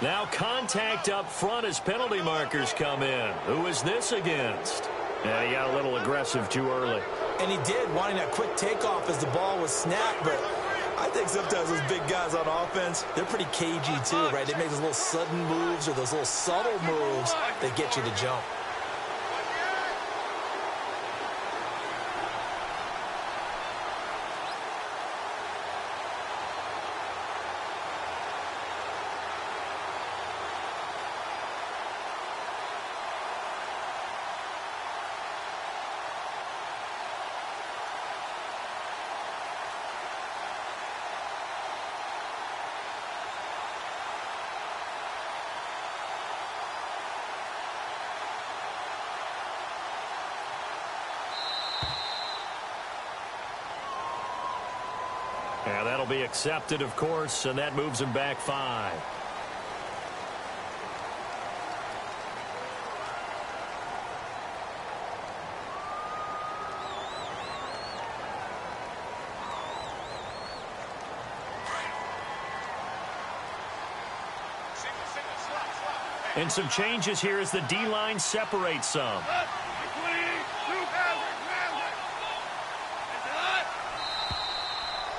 Now contact up front as penalty markers come in. Who is this against? And he got a little aggressive too early. And he did, wanting that quick takeoff as the ball was snapped. But I think sometimes those big guys on offense, they're pretty cagey too, right? They make those little sudden moves or those little subtle moves that get you to jump. And that'll be accepted, of course, and that moves him back 5. And some changes here as the D-line separates some.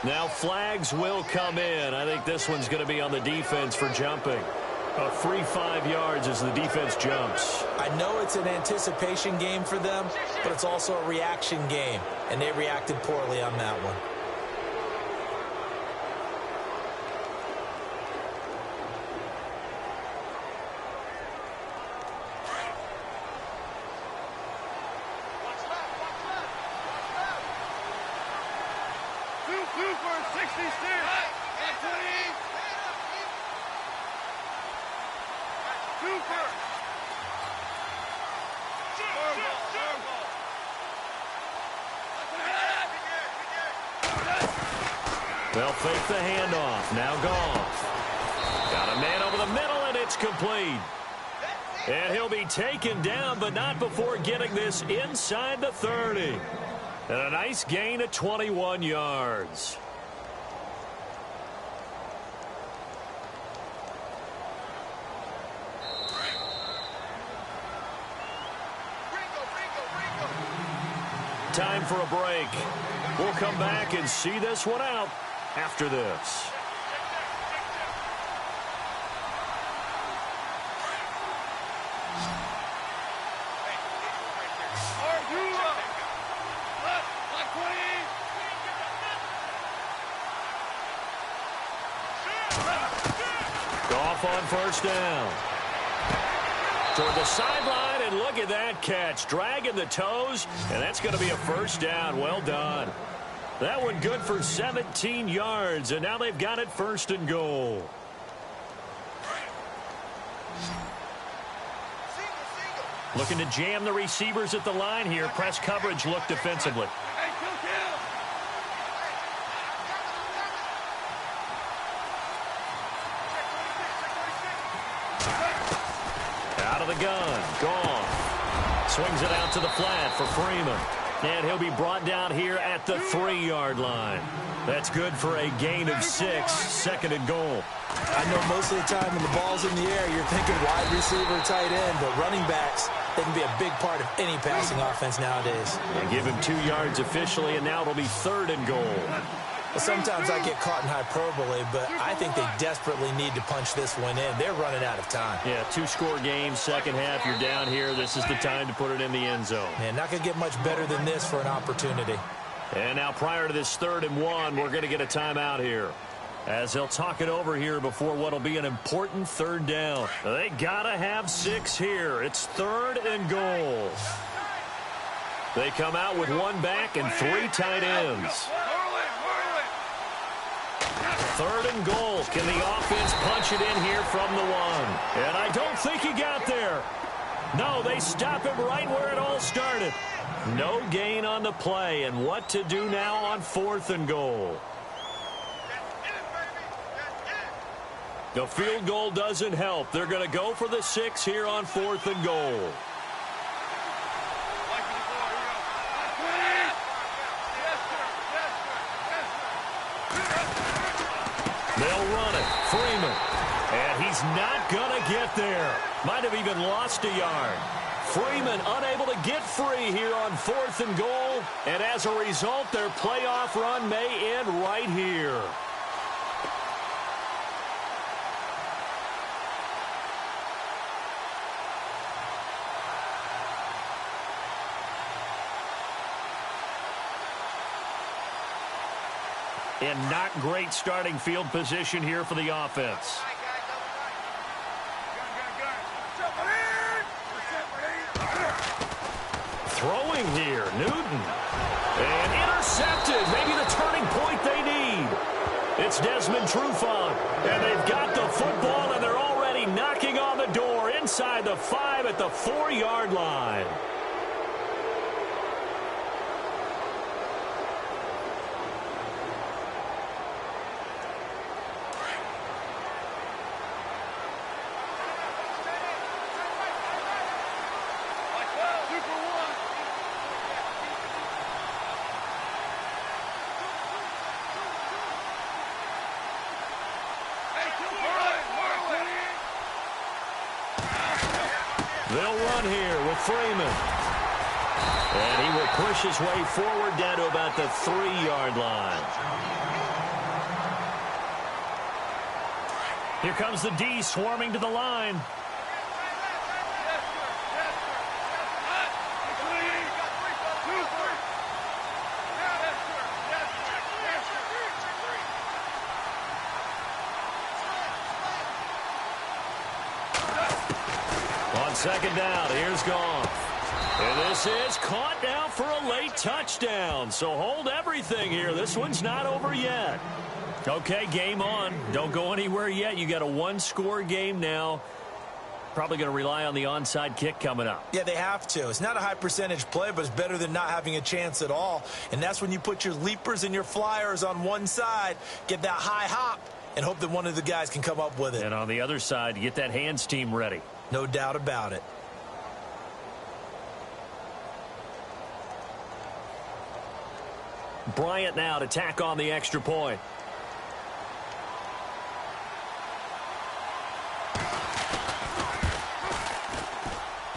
Now flags will come in. I think this one's going to be on the defense for jumping. A free 5 yards as the defense jumps. I know it's an anticipation game for them, but it's also a reaction game, and they reacted poorly on that one. They'll fake the handoff. Now Goff. Got a man over the middle, and it's complete. And he'll be taken down, but not before getting this inside the 30. And a nice gain of 21 yards. Time for a break. We'll come back and see this one out after this. Goff on first down. Toward the sideline, and look at that catch. Dragging the toes, and that's going to be a first down. Well done. That one good for 17 yards, and now they've got it first and goal. Looking to jam the receivers at the line here. Press coverage look defensively. Out of the gun. Goff swings it out to the flat for Freeman. And he'll be brought down here at the 3-yard line. That's good for a gain of 6, second and goal. I know most of the time when the ball's in the air, you're thinking wide receiver, tight end, but running backs, they can be a big part of any passing offense nowadays. They give him 2 yards officially, and now it'll be third and goal. Well, sometimes I get caught in hyperbole, but I think they desperately need to punch this one in. They're running out of time. Yeah, 2-score game, second half, you're down here. This is the time to put it in the end zone. Man, not going to get much better than this for an opportunity. And now prior to this 3rd and 1, we're going to get a timeout here, as they'll talk it over here before what will be an important 3rd down. They got to have 6 here. It's 3rd and goal. They come out with 1 back and 3 tight ends. 3rd and goal. Can the offense punch it in here from the 1? And I don't think he got there. No, they stop him right where it all started. No gain on the play, and what to do now on 4th and goal. The field goal doesn't help. They're going to go for the 6 here on 4th and goal. They'll run it. Freeman. And he's not going to get there. Might have even lost a yard. Freeman unable to get free here on 4th and goal. And as a result, their playoff run may end right here. And not great starting field position here for the offense. Throwing here, Newton. And intercepted. Maybe the turning point they need. It's Desmond Trufant. And they've got the football, and they're already knocking on the door inside the 5 at the 4-yard line. They'll run here with Freeman. And he will push his way forward down to about the 3-yard line. Here comes the D swarming to the line. On second down, here's Goff. And this is caught now for a late touchdown. So hold everything here. This one's not over yet. Okay, game on. Don't go anywhere yet. You got a one-score game now. Probably going to rely on the onside kick coming up. Yeah, they have to. It's not a high-percentage play, but it's better than not having a chance at all. And that's when you put your leapers and your flyers on one side, get that high hop, and hope that one of the guys can come up with it. And on the other side, get that hands team ready. No doubt about it. Bryant now to tack on the extra point.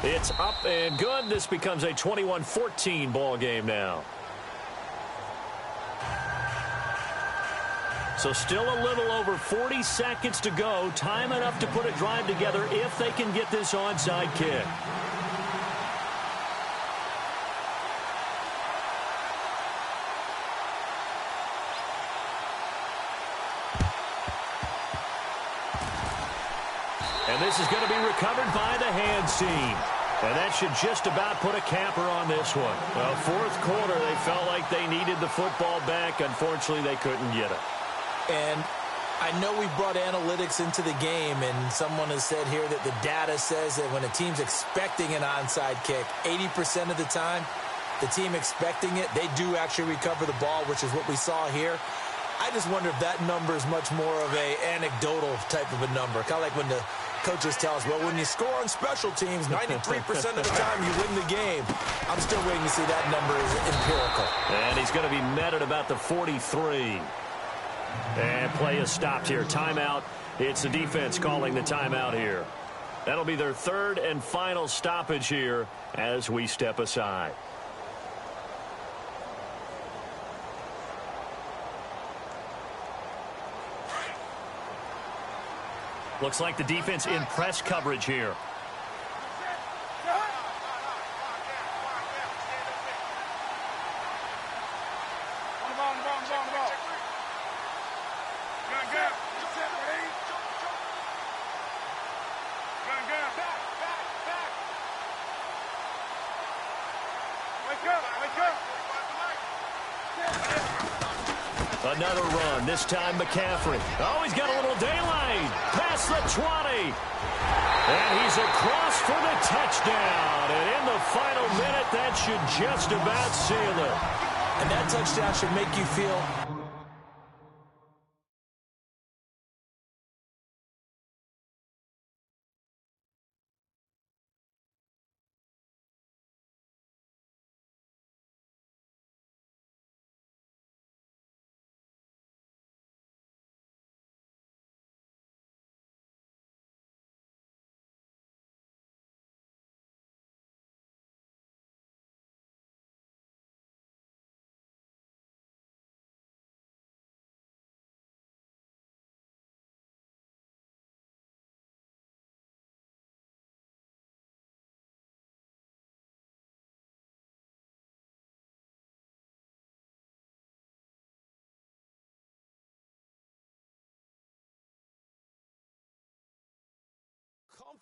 It's up and good. This becomes a 21-14 ball game now. So still a little over 40 seconds to go. Time enough to put a drive together if they can get this onside kick. And this is going to be recovered by the hands team. And that should just about put a capper on this one. Well, fourth quarter, they felt like they needed the football back. Unfortunately, they couldn't get it. And I know we brought analytics into the game, and someone has said here that the data says that when a team's expecting an onside kick, 80% of the time, the team expecting it, they do actually recover the ball, which is what we saw here. I just wonder if that number is much more of a anecdotal type of a number. Kind of like when the coaches tell us, well, when you score on special teams, 93% of the time you win the game. I'm still waiting to see that number is empirical. And he's going to be met at about the 43. And play is stopped here. Timeout. It's the defense calling the timeout here. That'll be their third and final stoppage here as we step aside. Looks like the defense in press coverage here. Another run, this time McCaffrey. Oh, he's got a little daylight. Past the 20. And he's across for the touchdown. And in the final minute, that should just about seal it. And that touchdown should make you feel...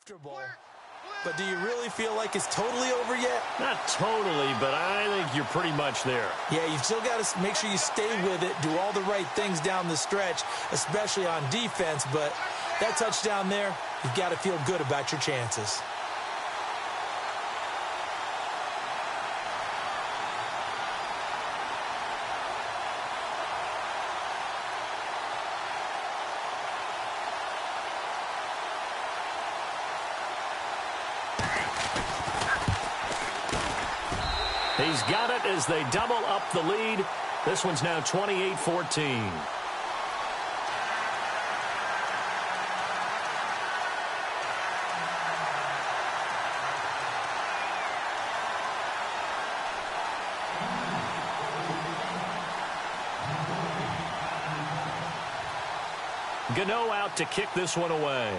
comfortable. But do you really feel like it's totally over yet? Not totally, but I think you're pretty much there. Yeah, you've still got to make sure you stay with it, do all the right things down the stretch, especially on defense. But that touchdown there, you've got to feel good about your chances. He's got it as they double up the lead. This one's now 28-14. Gano out to kick this one away.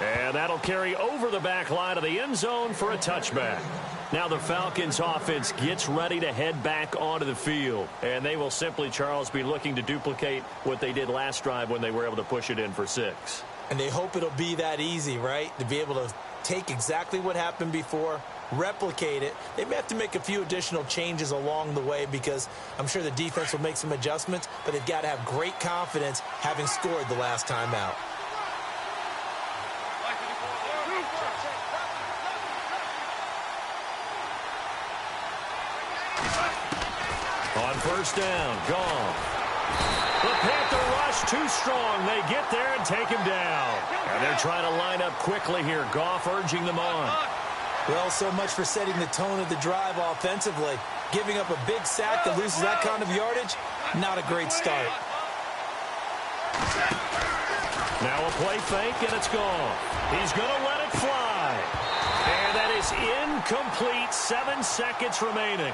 And that'll carry over the back line of the end zone for a touchback. Now the Falcons offense gets ready to head back onto the field. And they will simply, Charles, be looking to duplicate what they did last drive when they were able to push it in for 6. And they hope it'll be that easy, right? To be able to take exactly what happened before, replicate it. They may have to make a few additional changes along the way because I'm sure the defense will make some adjustments, but they've got to have great confidence having scored the last time out. On first down, Goff. The Panther rush too strong. They get there and take him down. And they're trying to line up quickly here. Goff urging them on. Well, so much for setting the tone of the drive offensively. Giving up a big sack that loses that kind of yardage, not a great start. Now a play fake, and it's gone. He's going to let it fly. And that is incomplete. 7 seconds remaining.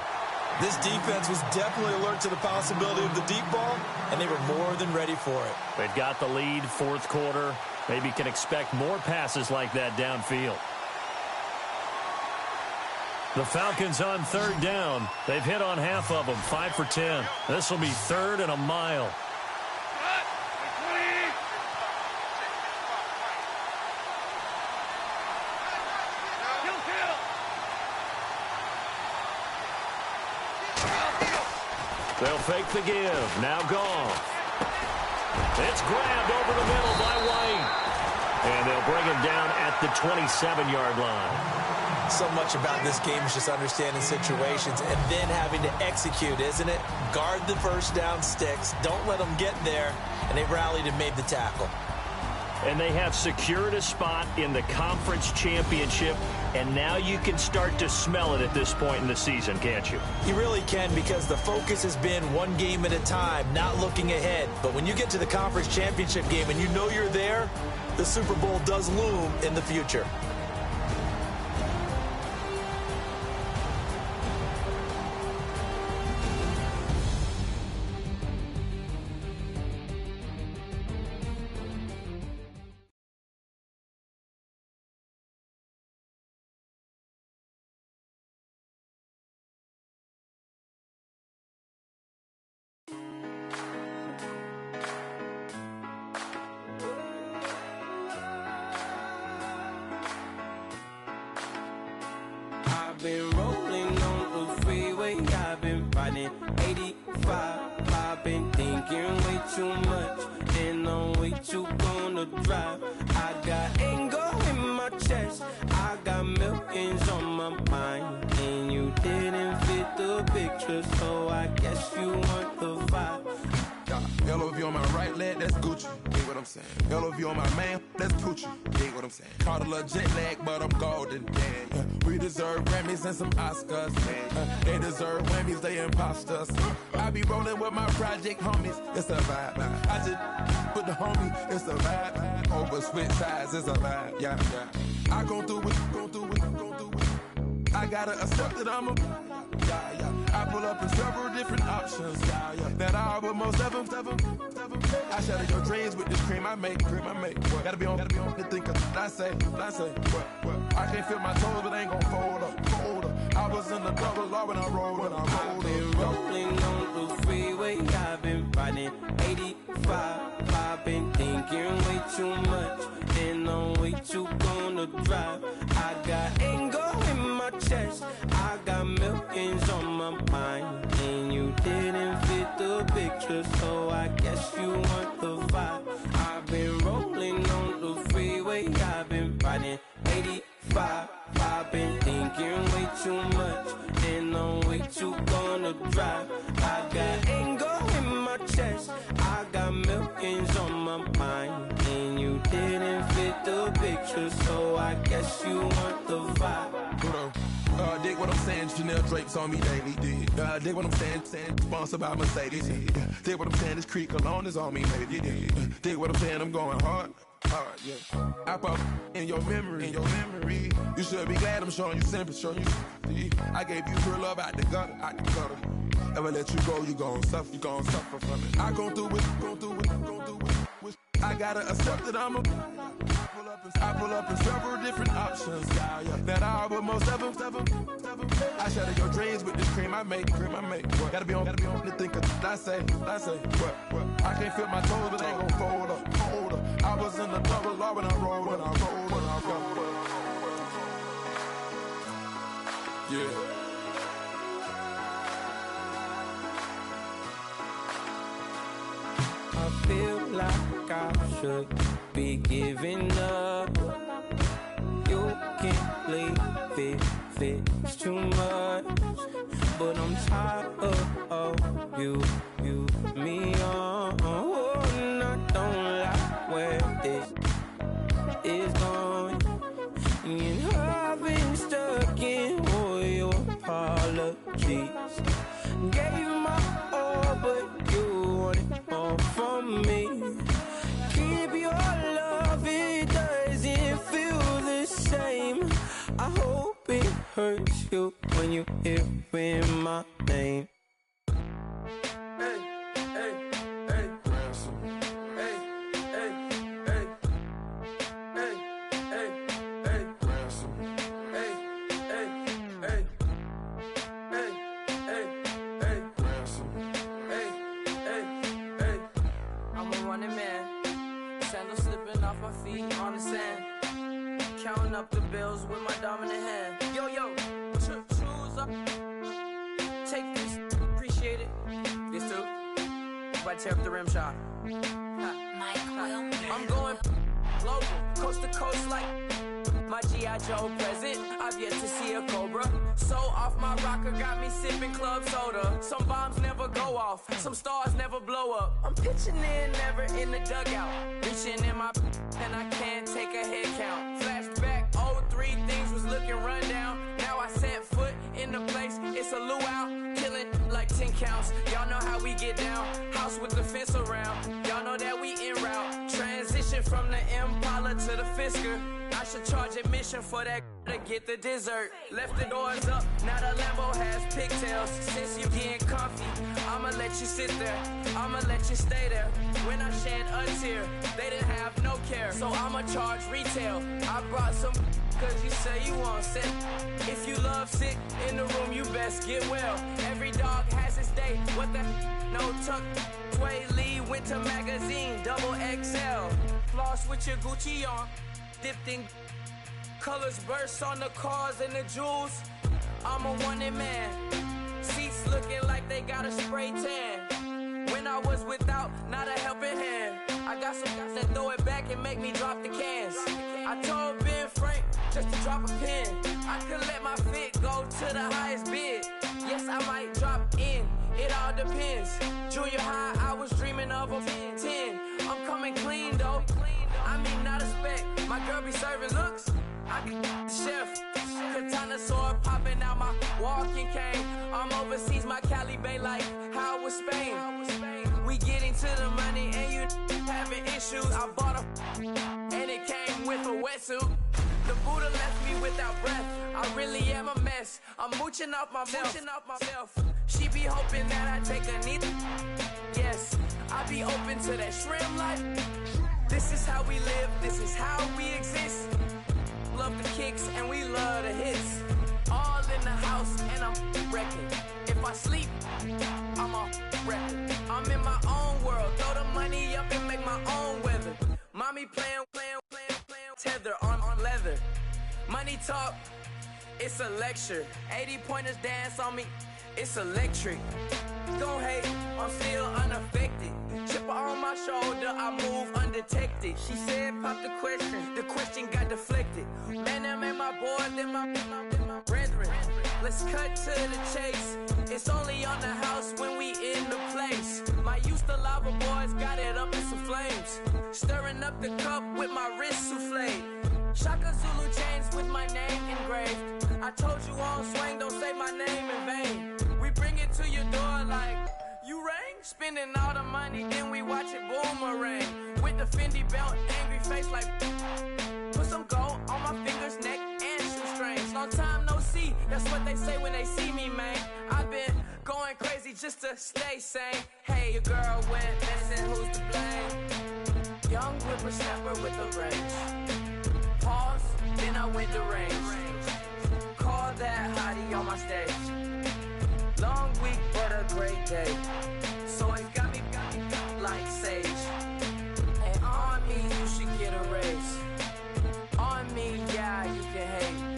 This defense was definitely alert to the possibility of the deep ball, and they were more than ready for it. They've got the lead, fourth quarter. Maybe can expect more passes like that downfield. The Falcons on third down. They've hit on half of them, 5 for 10. This will be 3rd and a mile. They'll fake the give. Now Goff. It's grabbed over the middle by White. And they'll bring him down at the 27-yard line. So much about this game is just understanding situations and then having to execute, isn't it? Guard the first down sticks. Don't let them get there. And they rallied and made the tackle. And they have secured a spot in the conference championship. And now you can start to smell it at this point in the season, can't you? You really can, because the focus has been one game at a time, not looking ahead. But when you get to the conference championship game and you know you're there, the Super Bowl does loom in the future. I've been rolling on the freeway, I've been riding 85. I've been thinking way too much, and I'm way too gonna drive. I got anger in my chest, I got millions on my mind, and you didn't fit the picture, so I guess you want the vibe. Hello, if you on my right leg, that's Gucci. Get what I'm saying? Hello, if you on my man, that's Poochie. Get what I'm saying? Caught a little jet lag, but I'm golden. Yeah. We deserve Grammys and some Oscars. They deserve whammies, they imposters. I be rolling with my project homies. It's a vibe. I just put the homie. It's a vibe. Over switch sides, it's a vibe. Yeah, yeah. I gon' do it, gon' do it, gon' do it. I gotta accept that I'm a. Yeah, yeah. I pull up in several different options. Yeah, yeah. That I would most ever. I shatter your dreams with this cream I make. What? Gotta be on the thinker. I say. What? I can't feel my toes, but ain't gon' fold up. I was in the double law when I rolled up. I've been rolling on the freeway, I've been riding 85. I've been thinking way too much, and I'm way too gonna drive. I got anger in my chest, I got millions on my mind, and you didn't fit the picture, so I guess you want the vibe. I've been rolling on the freeway, I've been riding 85. I've been thinking way too much, and I'm way too gonna drive. I got anger in my chest, I got millions on my mind, and you didn't fit the picture, so I guess you want the vibe. Dig what I'm saying, Chanel drapes on me daily. Dig what I'm saying, sponsored by Mercedes. Dig what I'm saying, this creek alone is on me, baby. Dig what I'm saying, I'm going hard. hard, yeah. I pop in your memory, You should be glad I'm showing you sympathy. I gave you real love out the gutter, Ever let you go, you gon' suffer from it. I gon' do it. I gotta accept that I'm a. I pull up in several different options, yeah. That I but most of them. I shatter your dreams with this cream I make. What? Gotta be on the thinker. I say, what? I can't feel my toes, but they gon' fold up. I was in the double law when I rolled. Yeah. I feel like I should be giving up. You can't leave it's too much. But I'm tired of you, me on. And I don't like where this is going. And I've been stuck in all your apologies. Gave my all, but you want it all from me. Keep your love, it doesn't feel the same. I hope it hurts you when you hear my name. Counting up the bills with my dominant hand. Yo, choose up. Take this, appreciate it. This too. If I tear up the rim shot. I'm going global, coast to coast like my G.I. Joe present. I've yet to see a Cobra. So off my rocker, got me sipping club soda. Some bombs never go off, some stars never blow up. I'm pitching in, never in the dugout. Reaching in my and I can't take a head count. Flashback, 03, things was looking run down. Now I set foot in the place, it's a luau. Killing like 10 counts, y'all know how we get down. House with the fence around, y'all know that we en route. Transition from the Impala to the Fisker. I should charge admission for that to get the dessert. Left the doors up, now the Lambo has pigtails. Since you getting comfy, I'ma let you sit there, I'ma let you stay there. When I shed a tear, they didn't have no care, so I'ma charge retail. I brought some cause you say you want set. If you love sick in the room, you best get well. Every dog has its day, what the no tuck. Sway Lee, Winter Magazine, double XL. Floss with your Gucci on, dipped in colors burst on the cars and the jewels. I'm a wanted man. Seats looking like they got a spray tan. When I was without, not a helping hand. I got some guys that throw it back and make me drop the cans. I told Ben Frank just to drop a pin. I could let my fit go to the highest bid. Yes, I might drop in, it all depends. Junior high, I was dreaming of a 10. I'm coming clean though. I mean, not a spec. My girl be serving looks. I can the chef. Katana sword popping out my walking cane. I'm overseas, my Cali Bay like how was Spain. We getting to the money and you having issues. I bought a and it came with a wetsuit. The Buddha left me without breath. I really am a mess. I'm mooching off myself. She be hoping that I take a knee. Yes, I be open to that shrimp life. This is how we live, this is how we exist. Love the kicks and we love the hits. All in the house and I'm wrecking. If I sleep, I'm on record. I'm in my own world, throw the money up and make my own weather. Mommy playing, tether on leather. Money talk, it's a lecture. 80 pointers dance on me, it's electric. Don't hate, I'm still unaffected. Chipper on my shoulder, I move undetected. She said pop the question got deflected. Man, that made my boy, then my brethren. Let's cut to the chase. It's only on the house when we in the place. My used to lava boys got it up in some flames. Stirring up the cup with my wrist souffle. Shaka Zulu chains with my name engraved. I told you on swing, don't say my name in vain. We bring it to your door like, you rang? Spending all the money, then we watch it boomerang. With the Fendi belt, angry face like long time no see. That's what they say when they see me, man. I've been going crazy just to stay sane. Hey, your girl went missing, who's to blame? Young whippersnapper with a range. Pause, then I went to range. Call that hottie on my stage. Long week, but a great day. So it got me like sage. And on me, you should get a raise. On me, yeah, you can hate.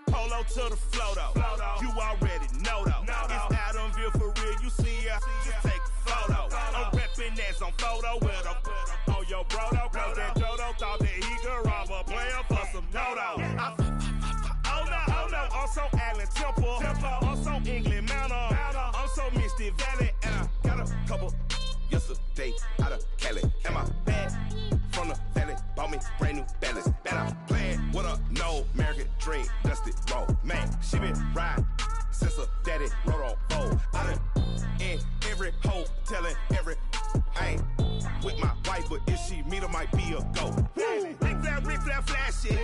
Polo to the flow though. You already know though. It's Adamville for real. You see ya, just take a photo. I'm reppin' as on photo with a on your bro though. Cause that Dodo thought that he could rob a player for some no-no. Oh no, I'm so Allen Temple. I'm so England Mountain. I'm so Misty Valley. And I got a couple yesterday out of Cali. And my bag from the valley bought me brand new balance. Bet I'm playing with a no American dream, dusty road. Man, she been riding since her daddy rode on bold. I done in every hole, telling every I ain't with my wife, but if she meet her, might be a go. Rick flat flashing.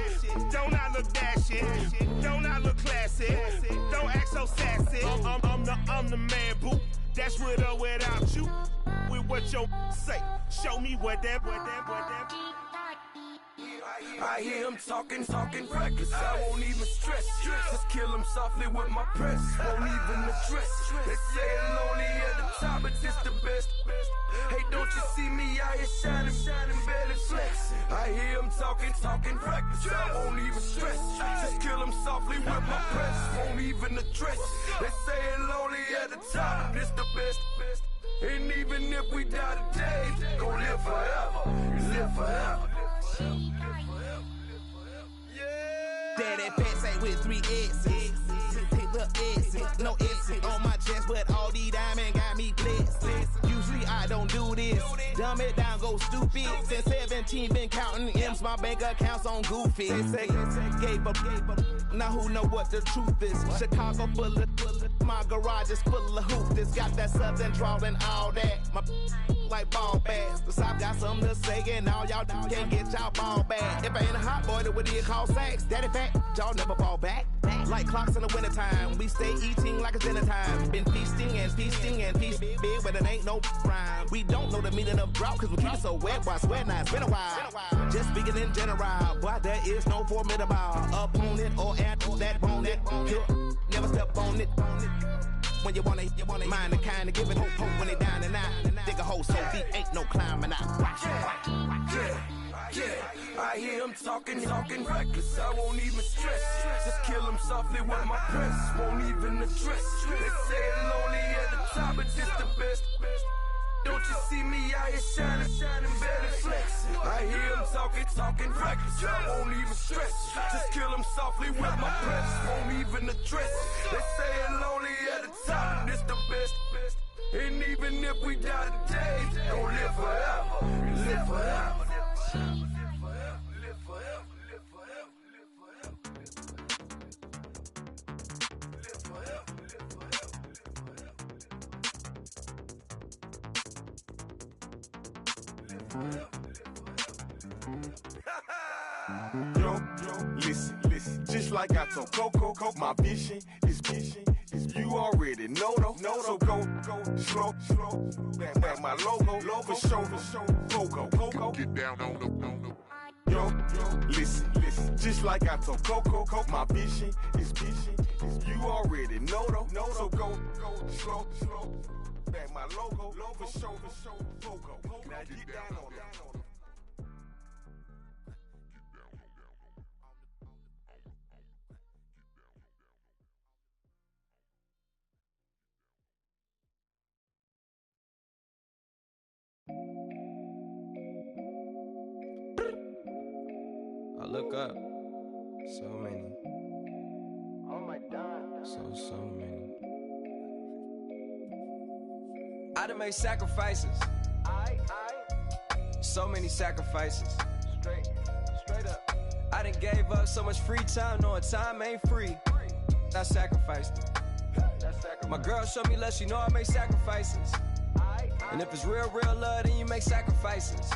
Don't I look dashing? Don't I look classy? Don't act so sassy. I'm the man, boo. That's with or without you. With what your say. Show me what that. I hear him talking reckless. I won't even stress. Just kill him softly with my press. Won't even address. They say it lonely at the top, but this the best. Hey, don't you see me out here shining, barely flexing? I hear him talking reckless. I won't even stress. Just kill him softly with my press. Won't even address. They say it lonely at the top, but this the best. And even if we die today, gon' live forever. Live forever. Daddy fat say with 3 S's. Hit the S's, no S's on my chest, but all these diamonds got me blessed. Usually I don't do this. Dumb it down, go stupid. Since 17 been counting M's, my bank account's on goofy. Say gave up. Now who know what the truth is? Chicago full of my garage is full of hoopers. Got that southern drawl and all that. My like ball bags. The South got something to say, and all y'all can't get y'all ball back. If I ain't a hot boy, then what do you call sacks? Daddy fat, y'all never fall back. Like clocks in the wintertime, we stay eating like it's dinner time. Been feasting and feast big, but it ain't no rhyme. We don't know the meaning of drought, cause we keep it so wet. Boy, I swear now, it's been a while. Just speaking in general, boy, there is no formidable opponent or at that bone it. Never step on it. When you want it, mind the kind of give it hope when they down and out. Dig a hole so deep, ain't no climbing out. Yeah, I hear him talking reckless. I won't even stress. Just kill him softly with my press. Won't even address. They say it lonely at the top, but this the best. Don't you see me out here shining, barely flexing? I hear him talking reckless. I won't even stress. Just kill him softly with my press. Won't even address. They say it lonely at the top, this the best. And even if we die today, don't live forever. Live forever. Yo, listen, just like I told Coco, my vision is you already know though. So go slow, back my logo, for show, Coco. Get down on the. Yo, listen, just like I told Coco, my vision is you already know though. So go slow, back my logo, for show, Coco. Now get down on the. look up. So many. Oh my God. So many. I done made sacrifices. So many sacrifices. Straight up. I done gave up so much free time, knowing time ain't free. I sacrificed it. My girl showed me love, she know I make sacrifices. And if it's real love, then you make sacrifices.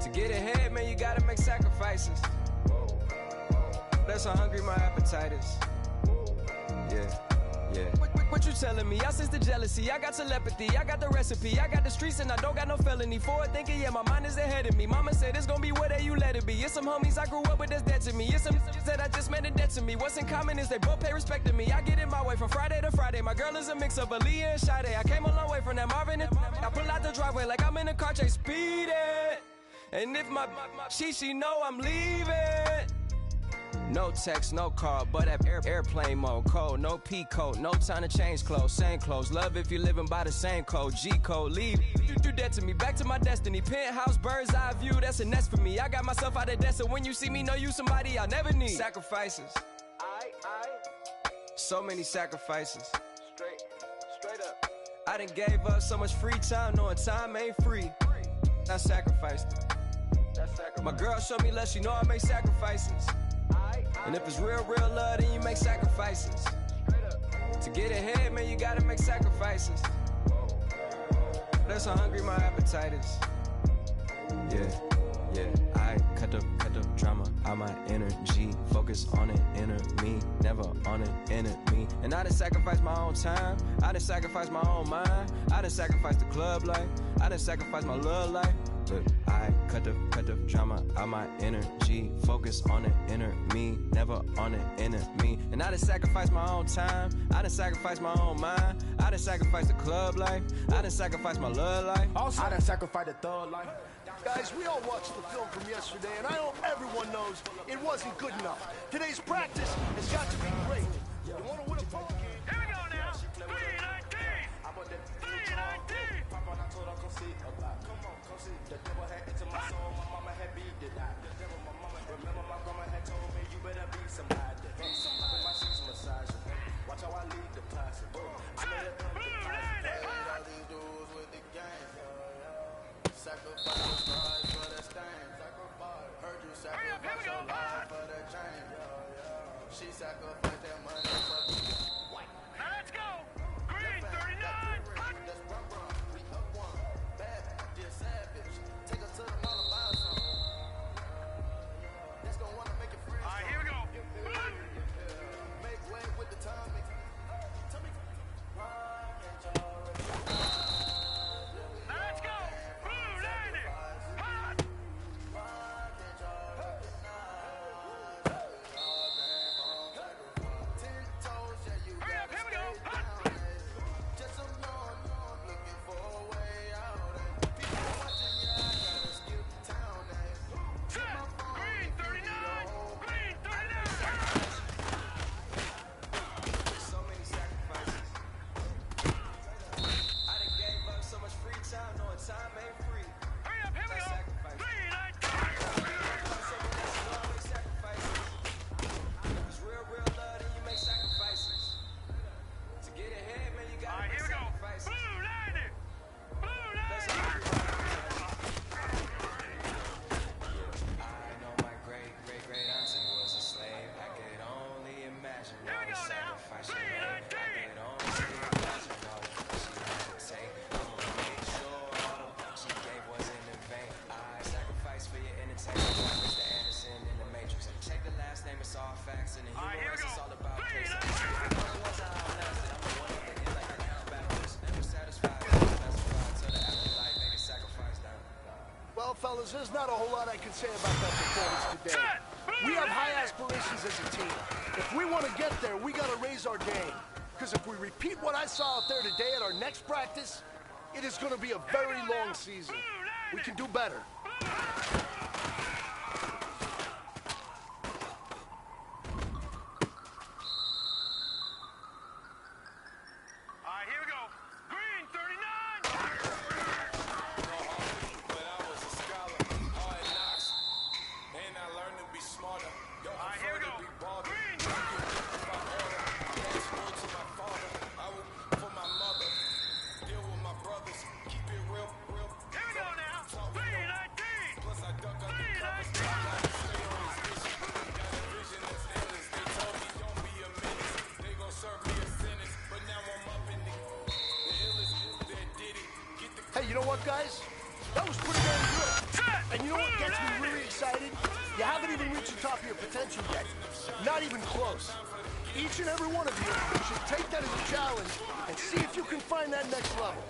To get ahead, man, you gotta make sacrifices. That's how hungry my appetite is. Yeah. What you telling me? I sense the jealousy, I got telepathy, I got the recipe, I got the streets and I don't got no felony. Forward thinking, yeah, my mind is ahead of me. Mama said it's gonna be whatever you let it be. It's some homies I grew up with that's dead to me. It's some that I just met in debt to me. What's in common is they both pay respect to me. I get in my way from Friday to Friday. My girl is a mix of Aaliyah and Sade. I came a long way from that Marvin and I pull out the driveway like I'm in a car chase speeding. And if my she know I'm leaving. No text, no call, but at airplane mode. Code, no P code, no time to change clothes. Same clothes, love if you living by the same code. G code, leave. You do that to me, back to my destiny. Penthouse, bird's eye view, that's a nest for me. I got myself out of debt, so when you see me, know you somebody I'll never need. Sacrifices. So many sacrifices. Straight up. I done gave up so much free time, knowing time ain't free. I sacrificed it. My girl showed me love, she know I make sacrifices. And if it's real love, then you make sacrifices. To get ahead, man, you gotta make sacrifices. That's how hungry my appetite is. Yeah. I cut the drama out my energy. Focus on it, inner me, never on it, enemy. And I done sacrificed my own time. I done sacrificed my own mind. I done sacrificed the club life. I done sacrificed my love life. But I cut the drama out my energy. Focus on it, inner me, never on it, enemy. And I done sacrificed my own time. I done sacrificed my own mind. I done sacrificed the club life. I done sacrificed my love life. Also, I done sacrificed the thug life. Guys, we all watched the film from yesterday, and I hope everyone knows it wasn't good enough. Today's practice has got to be great. You want to win a ball game? Here we go now. 319. 319. The devil had into my soul, my mama had beat it out. Remember my grandma had told me you better be somebody. I've been my seats massaging. Watch how I lead the class. I made it come to pass. All these dudes with the gang. Sacrifice stars for the stain. Heard you sacrifice your life for the chain. She sacrificed that money for the Now let's go. Green 39. That's run. We up one. Bad, dear savage. Take her to the mall and buy something. That's gonna wanna make your friends. All right, here we go. Make way with the time. Tell me. Now let's go. Blue 90. Hot. Hurry up, here we go. Hot. Just some young, looking for a way out. People watching, yeah, I gotta skip town. Set. Green 39. Green 39. So many sacrifices. I done gave up so much free time, knowing time ain't free. Hurry up, here we go. 319. It's real love, then you make sacrifices. To get ahead, man, you All gotta right, make here we go. sacrifices. Blue 90. Blue 90. I know my great auntie was a slave. I could only imagine Here we all the go now. sacrifice 319. I could only imagine all the things she had to take. I'ma make sure all the things she gave wasn't in vain. I sacrificed for your entertainment, like Mr. Anderson in the Matrix. Check the last name, it's all facts, and the All right, here we humor go. is all about 319. once I outlasted, I'm the one of the end like I count backwards. Never satisfied, never specified, till the afterlife make a sacrifice down. Well, fellas, there's not a whole lot I can say about that performance today. We have high aspirations as a team. If we want to get there, we got to raise our game. Because if we repeat what I saw out there today at our next practice, it is going to be a very long season. We can do better. All right, here we go. Green 39. But I was a scholar, hard knocks, and I learned to be you know what, guys? That was pretty damn good. And you know what gets me really excited? You haven't even reached the top of your potential yet. Not even close. Each and every one of you should take that as a challenge and see if you can find that next level.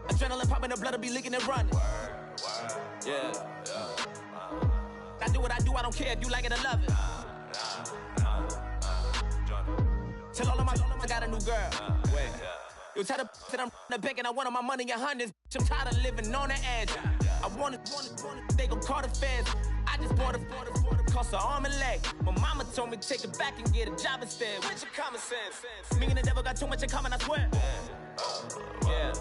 Adrenaline popping, the blood will be leaking and running. Yeah. I do what I do, I don't care if you like it or love it. Tell all of my I got a new girl. Wait. You tell the that I'm the bank and I want all my money in hundreds. I'm tired of living on the edge. I want it, they gon' call the feds. I just bought a cost an arm and leg. My mama told me take it back and get a job instead. Where's your common sense? Me and the devil got too much in common, I swear. Yeah.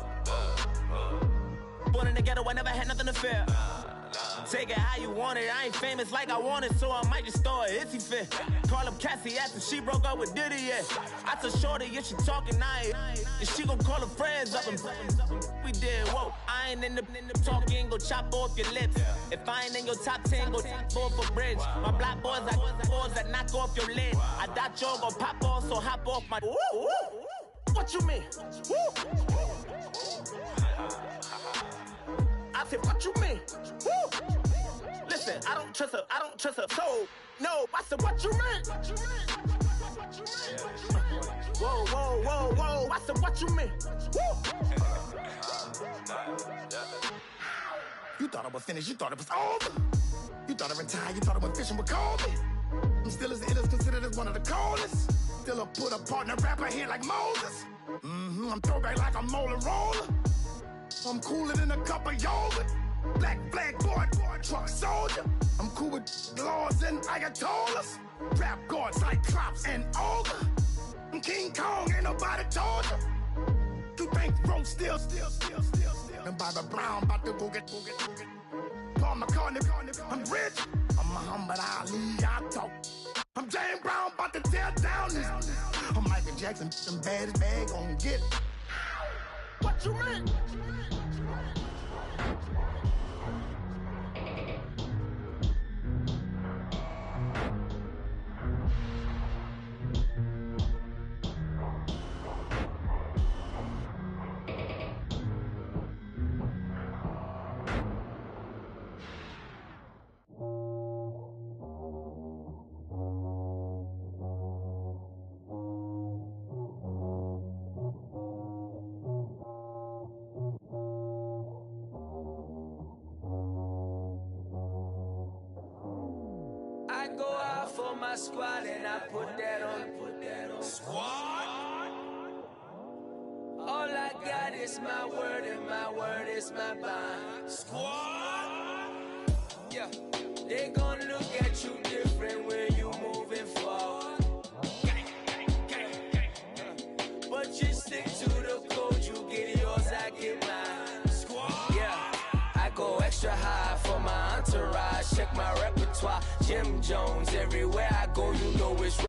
Born in the ghetto, I never had nothing to fear. Take it how you want it. I ain't famous like I want it, so I might just throw a hissy fit. Call up Cassie after she broke up with Diddy, yeah. I told Shorty, if she talking, if she gon' call her friends up and we did, whoa. I ain't in the talking, go chop off your lips. If I ain't in your top 10, go top 4 for bridge. My black boys, I got boys that knock off your lid. I doubt you're gon' pop off, so hop off my. What you mean? I said, what you mean? Listen, I don't trust her, so no. I said, what you mean? Whoa, whoa, whoa, whoa. I said, what you mean? You thought I was finished, you thought it was over. You thought I retired, you thought I went fishing with Kobe. I'm still as ill as considered as one of the coldest. Still a put a partner rapper here like Moses. I'm throwback like a molar roller. I'm cooler than a cup of yogurt. Black flag boy, truck soldier. I'm cool with laws and Ayatollahs. Rap gods like Klops and Olga. I'm King Kong, ain't nobody told you. You think road still. And Bobby Brown about to go get. Paul McCartney, I'm rich. I'm Muhammad Ali, I talk. I'm James Brown, about to tear down this. I'm Michael Jackson, some baddest bag gon' get it. What you mean? I go out for my squad and I put that on. Squad? All I got is my word and my word is my bond. Squad? Yeah. They gon' look at you different when you moving forward. But you stick to the code, you get yours, I get mine. Squad? Yeah. I go extra high for my entourage. Check my repertoire. Jim Jones, everywhere I go, you know it's